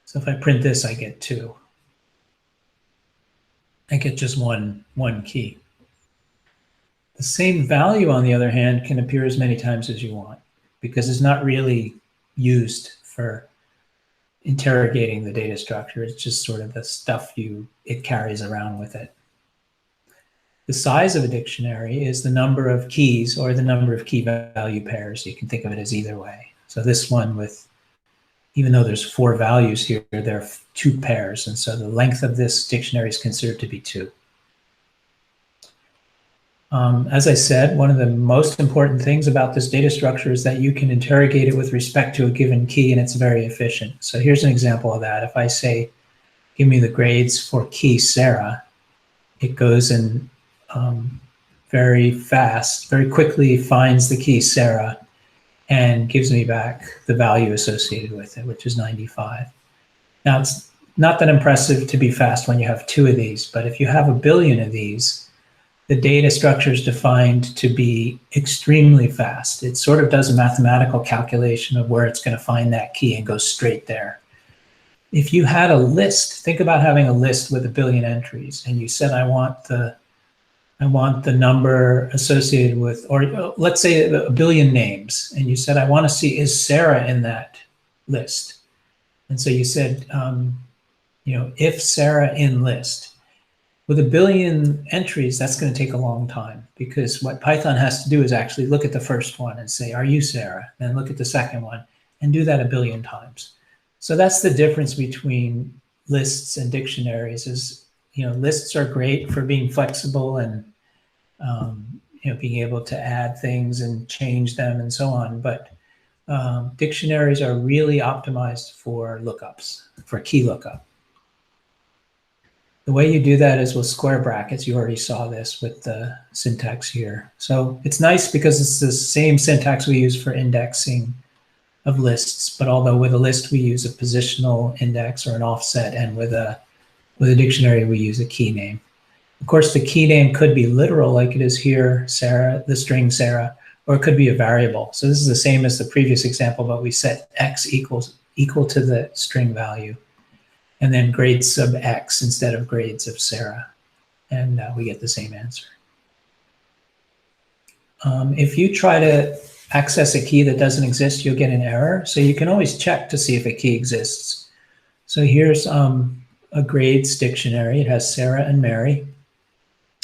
So if I print this, I get 2. I get just one key. The same value, on the other hand, can appear as many times as you want because it's not really used for interrogating the data structure. It's just sort of the stuff it carries around with it. The size of a dictionary is the number of keys or the number of key value pairs. You can think of it as either way. So this one even though there's 4 values here, there are 2 pairs. And so the length of this dictionary is considered to be 2. As I said, one of the most important things about this data structure is that you can interrogate it with respect to a given key, and it's very efficient. So here's an example of that. If I say, give me the grades for key Sarah, it goes and very fast, very quickly finds the key Sarah and gives me back the value associated with it, which is 95. Now, it's not that impressive to be fast when you have 2 of these, but if you have 1 billion of these, the data structure is defined to be extremely fast. It sort of does a mathematical calculation of where it's going to find that key and go straight there. If you had a list, think about having a list with 1 billion entries, and you said, I want the number associated with, or let's say 1 billion names, and you said, I want to see, is Sarah in that list? And so you said, if Sarah in list. With 1 billion entries, that's going to take a long time because what Python has to do is actually look at the first one and say, are you Sarah? Then look at the second one and do that 1 billion times. So that's the difference between lists and dictionaries is, lists are great for being flexible and, being able to add things and change them and so on. But dictionaries are really optimized for lookups, for key lookup. The way you do that is with square brackets. You already saw this with the syntax here. So it's nice because it's the same syntax we use for indexing of lists, but although with a list we use a positional index or an offset, and with a dictionary we use a key name. Of course, the key name could be literal like it is here, Sarah, the string Sarah, or it could be a variable. So this is the same as the previous example, but we set x equal to the string value, and then grades sub x instead of grades of Sarah, and we get the same answer. If you try to access a key that doesn't exist, you'll get an error. So you can always check to see if a key exists. So here's a grades dictionary. It has Sarah and Mary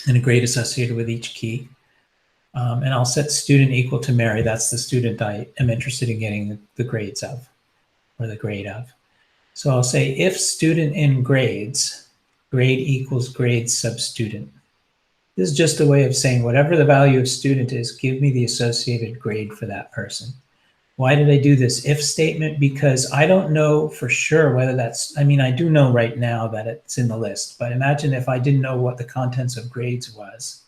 and a grade associated with each key. And I'll set student equal to Mary. That's the student I am interested in getting the grades of, or the grade of. So I'll say if student in grades, grade equals grade sub student. This is just a way of saying whatever the value of student is, give me the associated grade for that person. Why did I do this if statement? Because I don't know for sure whether that's, I do know right now that it's in the list, but imagine if I didn't know what the contents of grades was,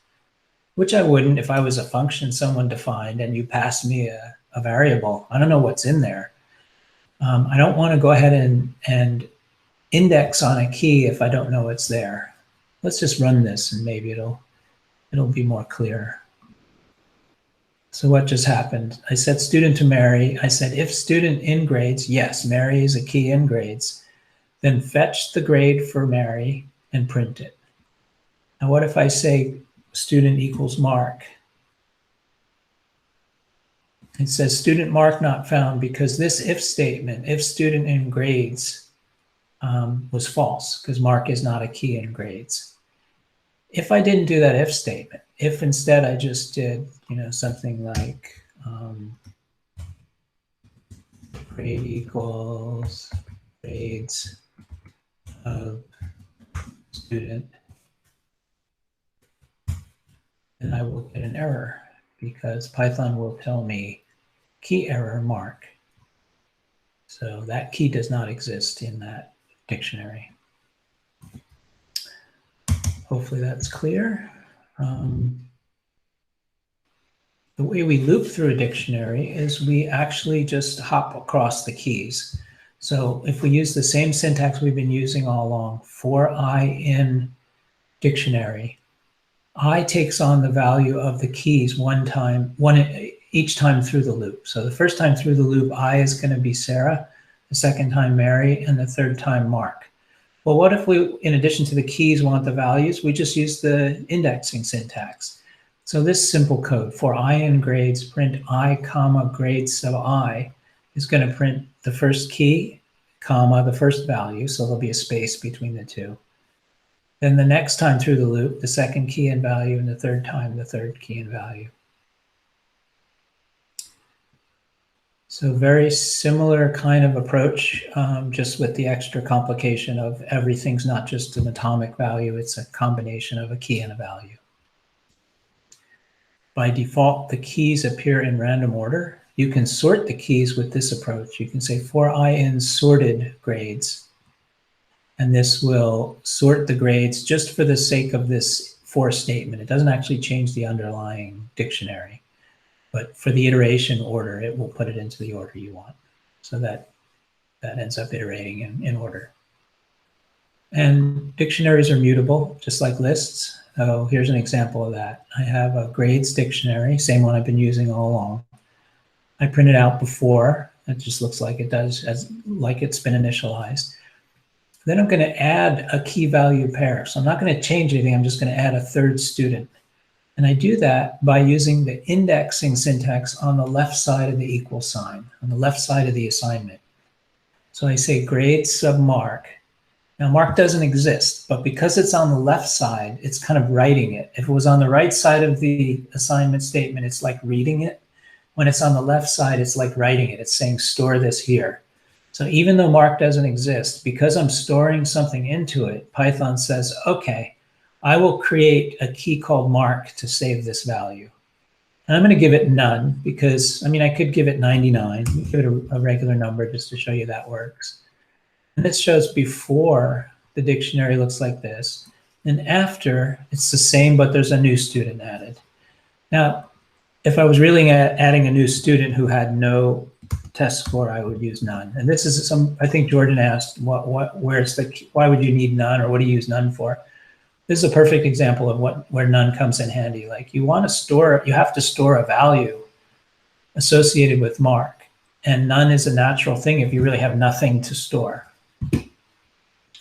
which I wouldn't if I was a function someone defined and you passed me a variable. I don't know what's in there. I don't want to go ahead and index on a key if I don't know it's there. Let's just run this and maybe it'll be more clear. So what just happened? I said student to Mary. I said if student in grades, yes, Mary is a key in grades, then fetch the grade for Mary and print it. Now what if I say student equals Mark? It says student Mark not found because this if statement, if student in grades, was false because Mark is not a key in grades. If I didn't do that if statement, if instead I just did, something like grade equals grades of student, then I will get an error because Python will tell me key error Mark. So that key does not exist in that dictionary. Hopefully that's clear. The way we loop through a dictionary is we actually just hop across the keys. So if we use the same syntax we've been using all along, for I in dictionary, I takes on the value of the keys each time through the loop. So the first time through the loop, I is going to be Sarah, the second time Mary, and the third time Mark. Well, what if we, in addition to the keys, want the values? We just use the indexing syntax. So this simple code, for I in grades, print I, comma, grades sub I, is going to print the first key, comma, the first value. So there'll be a space between the two. Then the next time through the loop, the second key and value, and the third time, the third key and value. So very similar kind of approach, just with the extra complication of everything's not just an atomic value, it's a combination of a key and a value. By default, the keys appear in random order. You can sort the keys with this approach. You can say for I in sorted grades, and this will sort the grades just for the sake of this for statement. It doesn't actually change the underlying dictionary. But for the iteration order, it will put it into the order you want. So that ends up iterating in order. And dictionaries are mutable, just like lists. So here's an example of that. I have a grades dictionary, same one I've been using all along. I printed out before. It just looks like it does, like it's been initialized. Then I'm going to add a key value pair. So I'm not going to change anything. I'm just going to add a third student. And I do that by using the indexing syntax on the left side of the equal sign, on the left side of the assignment. So I say grade sub Mark. Now Mark doesn't exist, but because it's on the left side, it's kind of writing it. If it was on the right side of the assignment statement, it's like reading it. When it's on the left side, it's like writing it. It's saying store this here. So even though Mark doesn't exist, because I'm storing something into it, Python says, okay, I will create a key called Mark to save this value. And I'm going to give it none because, I could give it 99, give it a regular number just to show you that works. And this shows before the dictionary looks like this. And after, it's the same, but there's a new student added. Now, if I was really adding a new student who had no test score, I would use none. And this is I think Jordan asked, why would you need none or what do you use none for? This is a perfect example of where none comes in handy. Like you have to store a value associated with Mark, and none is a natural thing if you really have nothing to store.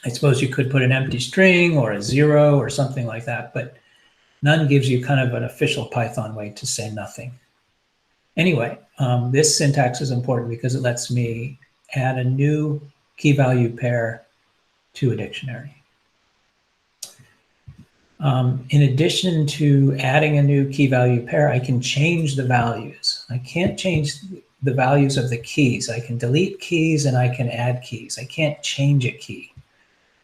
I suppose you could put an empty string or a 0 or something like that, but none gives you kind of an official Python way to say nothing. Anyway, this syntax is important because it lets me add a new key value pair to a dictionary. In addition to adding a new key value pair, I can change the values. I can't change the values of the keys. I can delete keys and I can add keys. I can't change a key,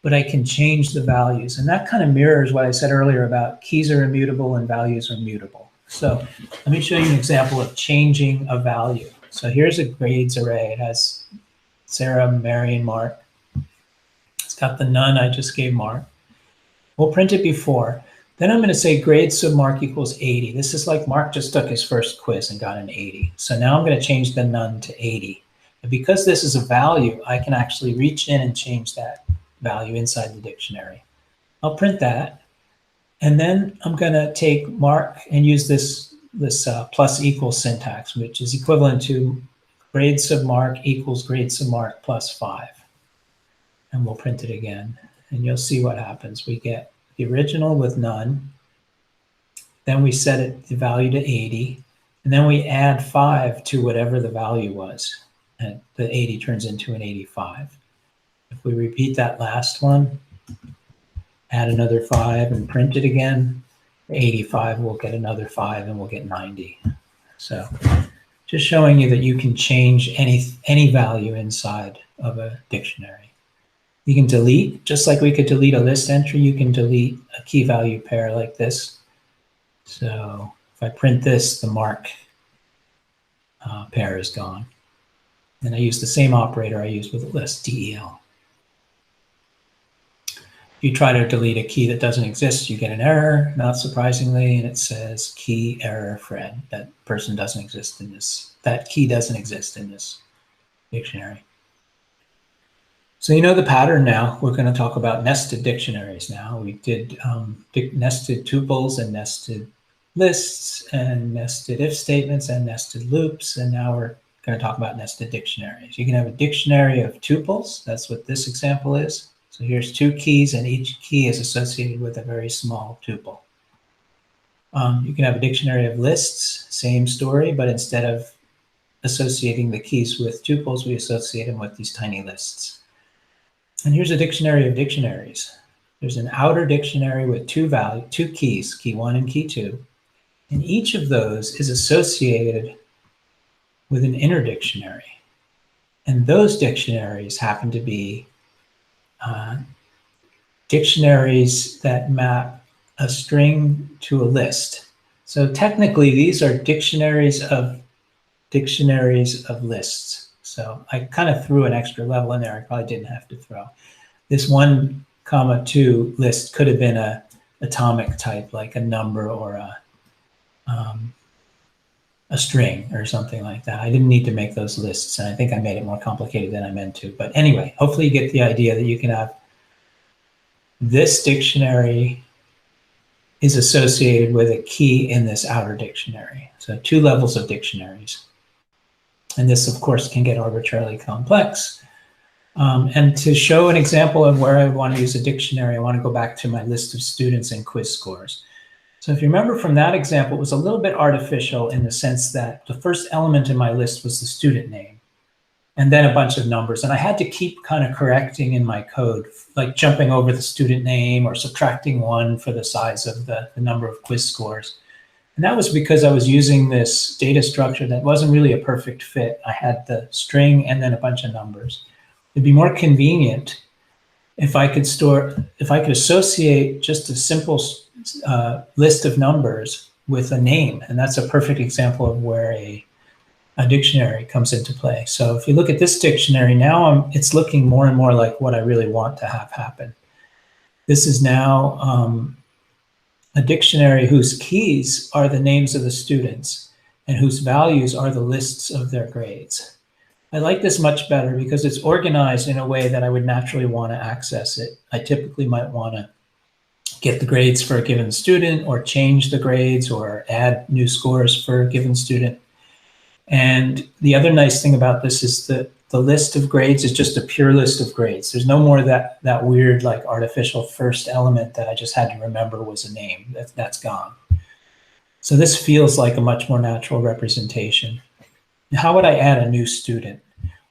but I can change the values. And that kind of mirrors what I said earlier about keys are immutable and values are mutable. So let me show you an example of changing a value. So here's a grades array. It has Sarah, Mary, and Mark. It's got the none I just gave Mark. We'll print it before. Then I'm going to say grade sub Mark equals 80. This is like Mark just took his first quiz and got an 80. So now I'm going to change the none to 80. And because this is a value, I can actually reach in and change that value inside the dictionary. I'll print that. And then I'm going to take Mark and use this plus equal syntax, which is equivalent to grade sub mark equals grade sub mark plus 5. And we'll print it again. And you'll see what happens. We get the original with none. Then we set it the value to 80. And then we add 5 to whatever the value was. And the 80 turns into an 85. If we repeat that last one, add another 5 and print it again, 85 will get another 5 and we'll get 90. So just showing you that you can change any value inside of a dictionary. You can delete, just like we could delete a list entry, you can delete a key value pair like this. So if I print this, the mark pair is gone. And I use the same operator I used with a list, del. If you try to delete a key that doesn't exist, you get an error, not surprisingly, and it says key error Fred. That person doesn't exist in this, that key doesn't exist in this dictionary. So you know the pattern now. We're going to talk about nested dictionaries now. We did nested tuples and nested lists and nested if statements and nested loops, and now we're going to talk about nested dictionaries. You can have a dictionary of tuples. That's what this example is. So here's 2 keys, and each key is associated with a very small tuple. You can have a dictionary of lists, same story, but instead of associating the keys with tuples, we associate them with these tiny lists. And here's a dictionary of dictionaries. There's an outer dictionary with 2 keys, key 1 and key 2, and each of those is associated with an inner dictionary. And those dictionaries happen to be dictionaries that map a string to a list. So technically, these are dictionaries of lists. So I kind of threw an extra level in there. I probably didn't have to throw. This 1, 2 list could have been a atomic type, like a number or a string or something like that. I didn't need to make those lists, and I think I made it more complicated than I meant to. But anyway, hopefully you get the idea that you can have this dictionary is associated with a key in this outer dictionary. So 2 levels of dictionaries. And this, of course, can get arbitrarily complex. And to show an example of where I want to use a dictionary, I want to go back to my list of students and quiz scores. So if you remember from that example, it was a little bit artificial in the sense that the first element in my list was the student name, and then a bunch of numbers. And I had to keep kind of correcting in my code, like jumping over the student name or subtracting 1 for the size of the number of quiz scores. And that was because I was using this data structure that wasn't really a perfect fit. I had the string and then a bunch of numbers. It'd be more convenient if I could associate just a simple list of numbers with a name. And that's a perfect example of where a dictionary comes into play. So if you look at this dictionary now, it's looking more and more like what I really want to have happen. This is now a dictionary whose keys are the names of the students and whose values are the lists of their grades. I like this much better because it's organized in a way that I would naturally want to access it. I typically might want to get the grades for a given student or change the grades or add new scores for a given student. And the other nice thing about this is that the list of grades is just a pure list of grades. There's no more that weird, like, artificial first element that I just had to remember was a name. That's gone. So this feels like a much more natural representation. Now, how would I add a new student?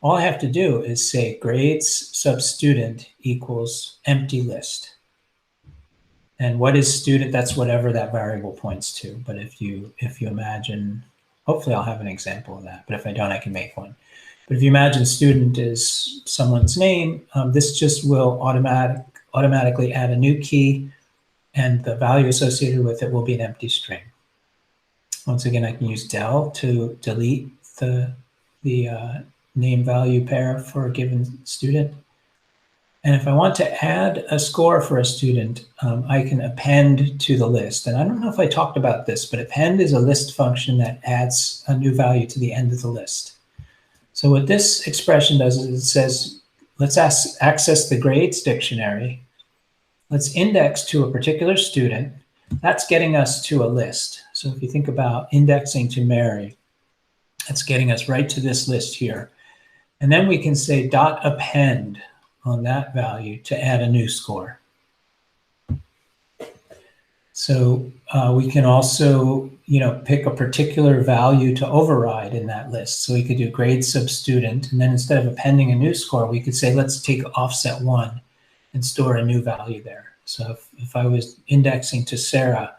All I have to do is say grades sub student equals empty list. And what is student? That's whatever that variable points to. But if you imagine, hopefully I'll have an example of that. But if I don't, I can make one. But if you imagine student is someone's name, this just will automatically add a new key, and the value associated with it will be an empty string. Once again, I can use del to delete the name value pair for a given student. And if I want to add a score for a student, I can append to the list. And I don't know if I talked about this, but append is a list function that adds a new value to the end of the list. So what this expression does is it says, let's access the grades dictionary. Let's index to a particular student. That's getting us to a list. So if you think about indexing to Mary, that's getting us right to this list here. And then we can say dot append on that value to add a new score. So we can also, pick a particular value to override in that list. So we could do grade sub student, and then instead of appending a new score, we could say, let's take offset 1 and store a new value there. So if I was indexing to Sarah,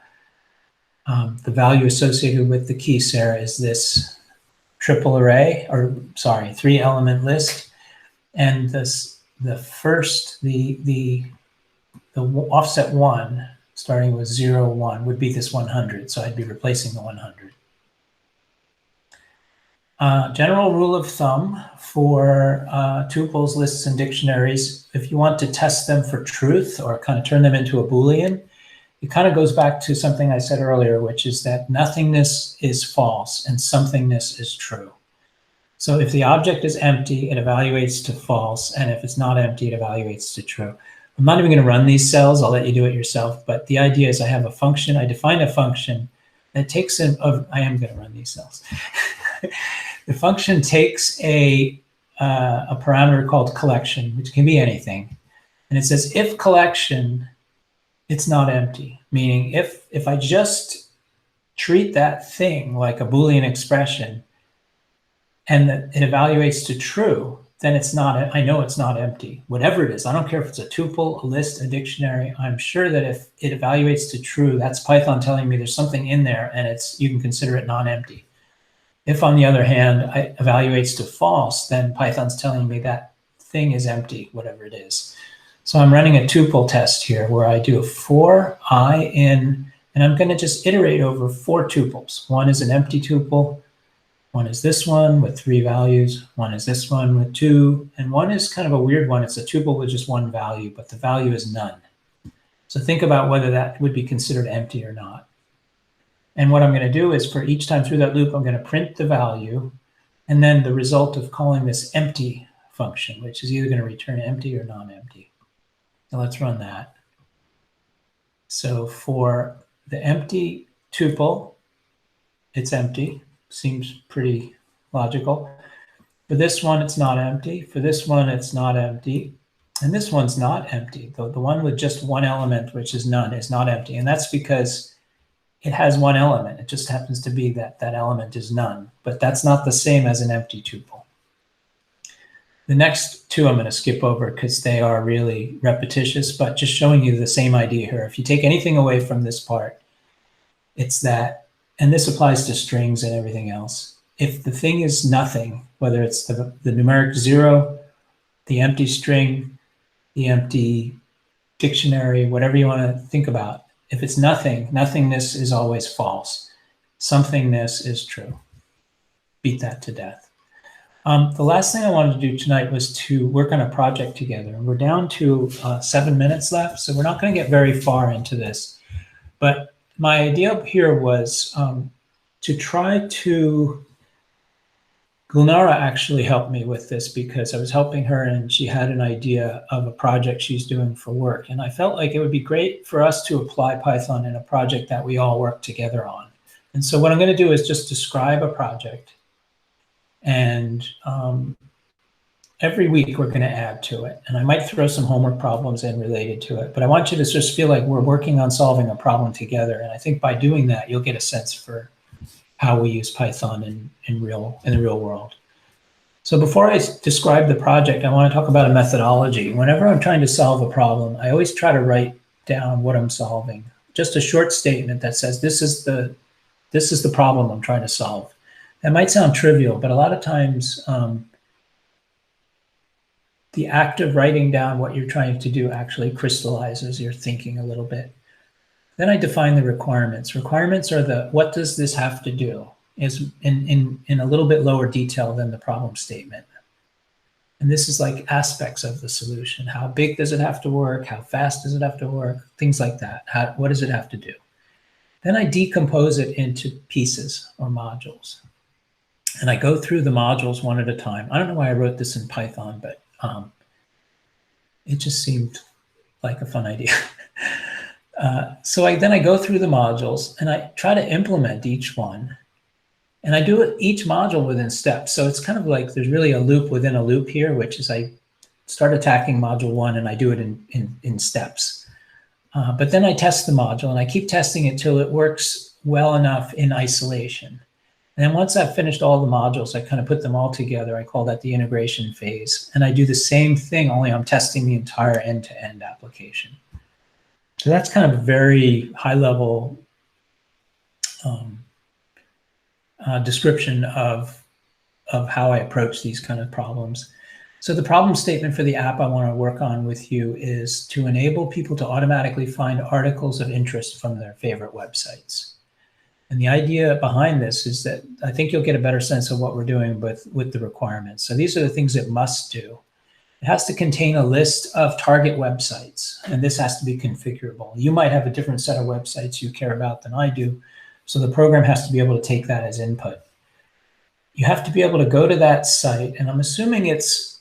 the value associated with the key Sarah is this triple array, or sorry, 3-element list. And the offset 1, starting with 0, 1, would be this 100. So I'd be replacing the 100. General rule of thumb for tuples, lists, and dictionaries, if you want to test them for truth or kind of turn them into a Boolean, it kind of goes back to something I said earlier, which is that nothingness is false and somethingness is true. So if the object is empty, it evaluates to false, and if it's not empty, it evaluates to true. I'm not even going to run these cells. I'll let you do it yourself. But the idea is I have a function. I define a function that takes in. I am going to run these cells. The function takes a parameter called collection, which can be anything, and it says if collection, it's not empty. Meaning if I just treat that thing like a Boolean expression, and that it evaluates to true, then it's not, I know it's not empty. Whatever it is, I don't care if it's a tuple, a list, a dictionary, I'm sure that if it evaluates to true, that's Python telling me there's something in there and you can consider it non-empty. If on the other hand, it evaluates to false, then Python's telling me that thing is empty, whatever it is. So I'm running a tuple test here where I do a for I in, and I'm gonna just iterate over 4 tuples. One is an empty tuple, one is this one with 3 values, one is this one with 2, and one is kind of a weird one. It's a tuple with just 1 value, but the value is none. So think about whether that would be considered empty or not. And what I'm going to do is for each time through that loop, I'm going to print the value and then the result of calling this empty function, which is either going to return empty or non-empty. Now let's run that. So for the empty tuple, it's empty. Seems pretty logical. For this one, it's not empty. For this one, it's not empty. And this one's not empty. The one with just 1 element, which is none, is not empty. And that's because it has 1 element. It just happens to be that that element is none. But that's not the same as an empty tuple. The next 2 I'm going to skip over because they are really repetitious, but just showing you the same idea here. If you take anything away from this part, it's that, and this applies to strings and everything else. If the thing is nothing, whether it's the numeric 0, the empty string, the empty dictionary, whatever you want to think about, if it's nothing, nothingness is always false. Somethingness is true. Beat that to death. The last thing I wanted to do tonight was to work on a project together. We're down to 7 minutes left, so we're not going to get very far into this. But my idea here was to try to, Gulnara actually helped me with this because I was helping her and she had an idea of a project she's doing for work. And I felt like it would be great for us to apply Python in a project that we all work together on. And so what I'm going to do is just describe a project. And every week we're going to add to it. And I might throw some homework problems in related to it. But I want you to just feel like we're working on solving a problem together. And I think by doing that, you'll get a sense for how we use Python in the real world. So before I describe the project, I want to talk about a methodology. Whenever I'm trying to solve a problem, I always try to write down what I'm solving. Just a short statement that says, this is the problem I'm trying to solve. That might sound trivial, but a lot of times the act of writing down what you're trying to do actually crystallizes your thinking a little bit. Then I define the requirements. Requirements are what does this have to do? Is in a little bit lower detail than the problem statement. And this is like aspects of the solution. How big does it have to work? How fast does it have to work? Things like that. What does it have to do? Then I decompose it into pieces or modules. And I go through the modules one at a time. I don't know why I wrote this in Python, but it just seemed like a fun idea. Then I go through the modules and I try to implement each one. And I do it each module within steps. So it's kind of like there's really a loop within a loop here, which is I start attacking module 1 and I do it in steps. But then I test the module and I keep testing it till it works well enough in isolation. And then once I've finished all the modules, I kind of put them all together. I call that the integration phase. And I do the same thing, only I'm testing the entire end-to-end application. So that's kind of a very high-level description of how I approach these kind of problems. So the problem statement for the app I want to work on with you is to enable people to automatically find articles of interest from their favorite websites. And the idea behind this is that I think you'll get a better sense of what we're doing with the requirements. So these are the things it must do. It has to contain a list of target websites, and this has to be configurable. You might have a different set of websites you care about than I do, so the program has to be able to take that as input. You have to be able to go to that site, and I'm assuming it's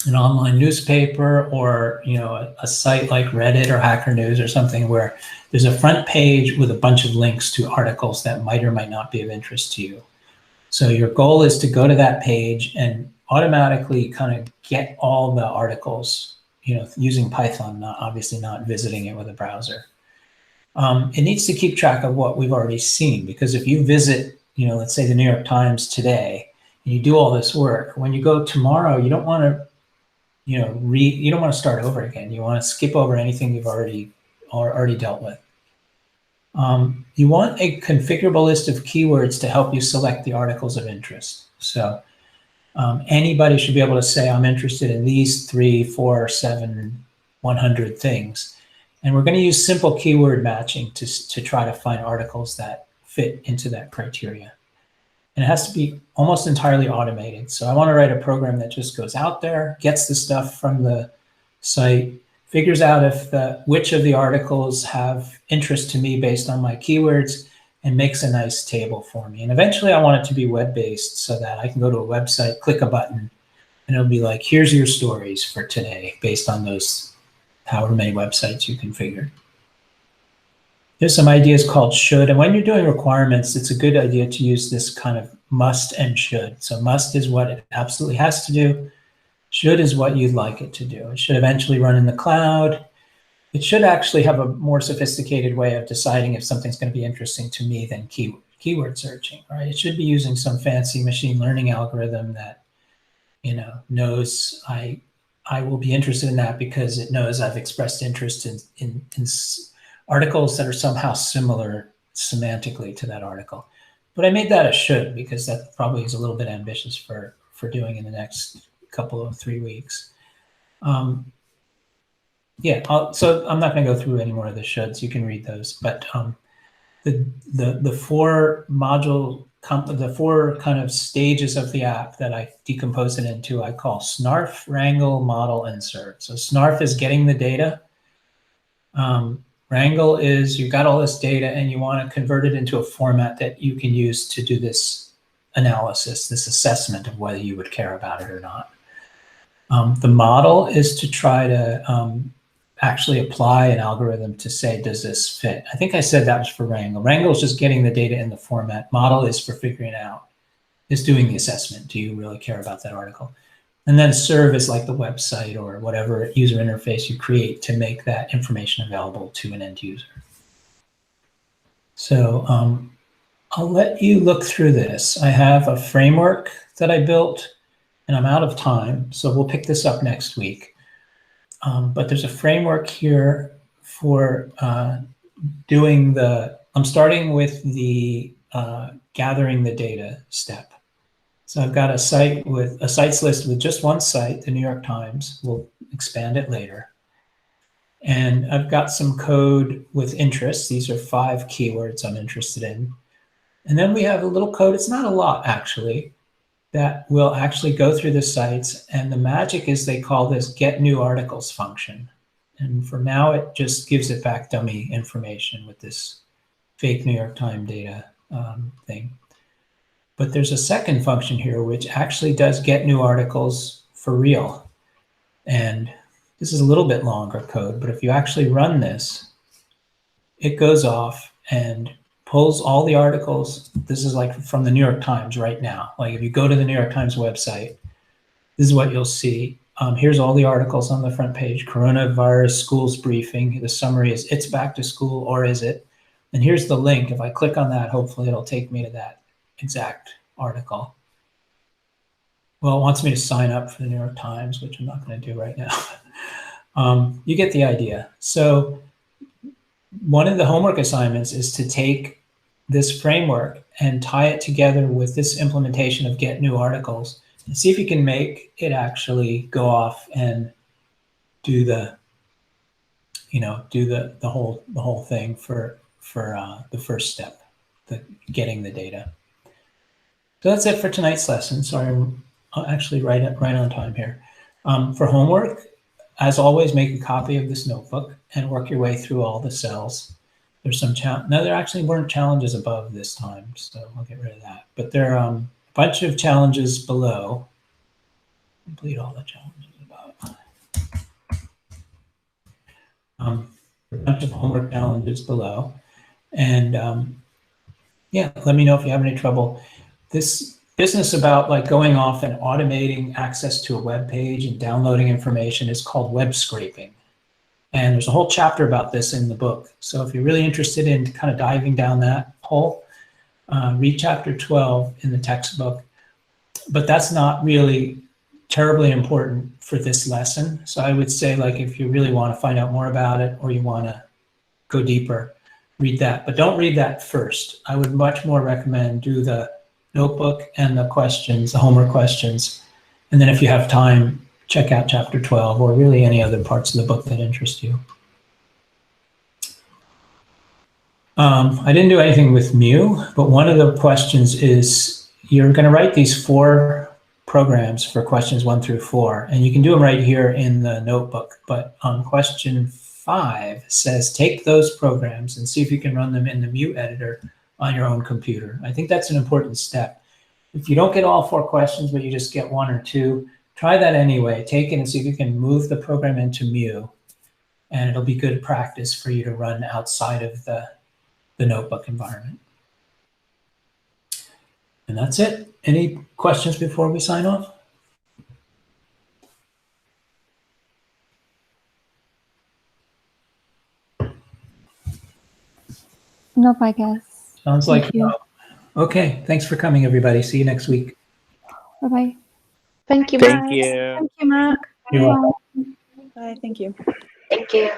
an online newspaper or a site like Reddit or Hacker News or something where there's a front page with a bunch of links to articles that might or might not be of interest to you. So your goal is to go to that page and automatically kind of get all the articles, using Python, obviously not visiting it with a browser. It needs to keep track of what we've already seen, because if you visit, let's say the New York Times today, and you do all this work, when you go tomorrow, you don't want to you don't want to start over again. You want to skip over anything you've already dealt with. You want a configurable list of keywords to help you select the articles of interest. So anybody should be able to say, I'm interested in these 3, 4, 7, 100 things. And we're going to use simple keyword matching to try to find articles that fit into that criteria. And it has to be almost entirely automated. So I want to write a program that just goes out there, gets the stuff from the site, figures out which of the articles have interest to me based on my keywords, and makes a nice table for me. And eventually I want it to be web-based so that I can go to a website, click a button, and it'll be like, here's your stories for today based on those however many websites you configured. There's some ideas called should, and when you're doing requirements, it's a good idea to use this kind of must and should. So must is what it absolutely has to do. Should is what you'd like it to do. It should eventually run in the cloud. It should actually have a more sophisticated way of deciding if something's going to be interesting to me than keyword searching, right? It should be using some fancy machine learning algorithm that, knows I will be interested in that because it knows I've expressed interest in articles that are somehow similar semantically to that article. But I made that a should because that probably is a little bit ambitious for doing in the next couple of 3 weeks. So I'm not going to go through any more of the shoulds. You can read those. But the four kind of stages of the app that I decompose it into, I call snarf, wrangle, model, and serve. So snarf is getting the data. Wrangle is you've got all this data and you want to convert it into a format that you can use to do this analysis, this assessment of whether you would care about it or not. The model is to try to actually apply an algorithm to say, does this fit? I think I said that was for wrangle. Wrangle is just getting the data in the format. Model is for figuring out, is doing the assessment. Do you really care about that article? And then serve is like the website or whatever user interface you create to make that information available to an end user. So I'll let you look through this. I have a framework that I built and I'm out of time, so we'll pick this up next week. But there's a framework here for I'm starting with the gathering the data step. So I've got a sites list with just one site, the New York Times. We'll expand it later. And I've got some code with interests. These are 5 keywords I'm interested in. And then we have a little code, it's not a lot actually, that will actually go through the sites. And the magic is they call this get new articles function. And for now, it just gives it back dummy information with this fake New York Times data thing. But there's a second function here which actually does get new articles for real. And this is a little bit longer code, but if you actually run this, it goes off and pulls all the articles. This is like from the New York Times right now. Like if you go to the New York Times website, this is what you'll see. Here's all the articles on the front page. Coronavirus schools briefing. The summary is it's back to school, or is it? And here's the link. If I click on that, hopefully it'll take me to that exact article. Well, it wants me to sign up for the New York Times, which I'm not going to do right now. You get the idea. So one of the homework assignments is to take this framework and tie it together with this implementation of get new articles and see if you can make it actually go off and do the, do the whole thing for the first step, the getting the data. So that's it for tonight's lesson. Sorry, I'm actually right on time here. For homework, as always, make a copy of this notebook and work your way through all the cells. There's some no, there actually weren't challenges above this time, so I'll get rid of that. But there are a bunch of challenges below. Complete all the challenges above. A bunch of homework challenges below. And yeah, let me know if you have any trouble. This business about like going off and automating access to a web page and downloading information is called web scraping. And there's a whole chapter about this in the book. So if you're really interested in kind of diving down that hole, read chapter 12 in the textbook. But that's not really terribly important for this lesson. So I would say, like, if you really want to find out more about it or you want to go deeper, read that. But don't read that first. I would much more recommend do the notebook and the questions, the homework questions. And then if you have time, check out chapter 12 or really any other parts of the book that interest you. I didn't do anything with Mu, but one of the questions is you're going to write these 4 programs for questions 1 through 4, and you can do them right here in the notebook. But question 5 says take those programs and see if you can run them in the Mu editor on your own computer. I think that's an important step. If you don't get all 4 questions, but you just get 1 or 2, try that anyway. Take it and see if you can move the program into Mu, and it'll be good practice for you to run outside of the notebook environment. And that's it. Any questions before we sign off? Nope, I guess. Sounds like Thank you. no. Okay, thanks for coming, everybody. See you next week. Bye-bye. Thank you, Thank Mark. you. Thank you, Mark. You're welcome. Bye, thank you. Thank you.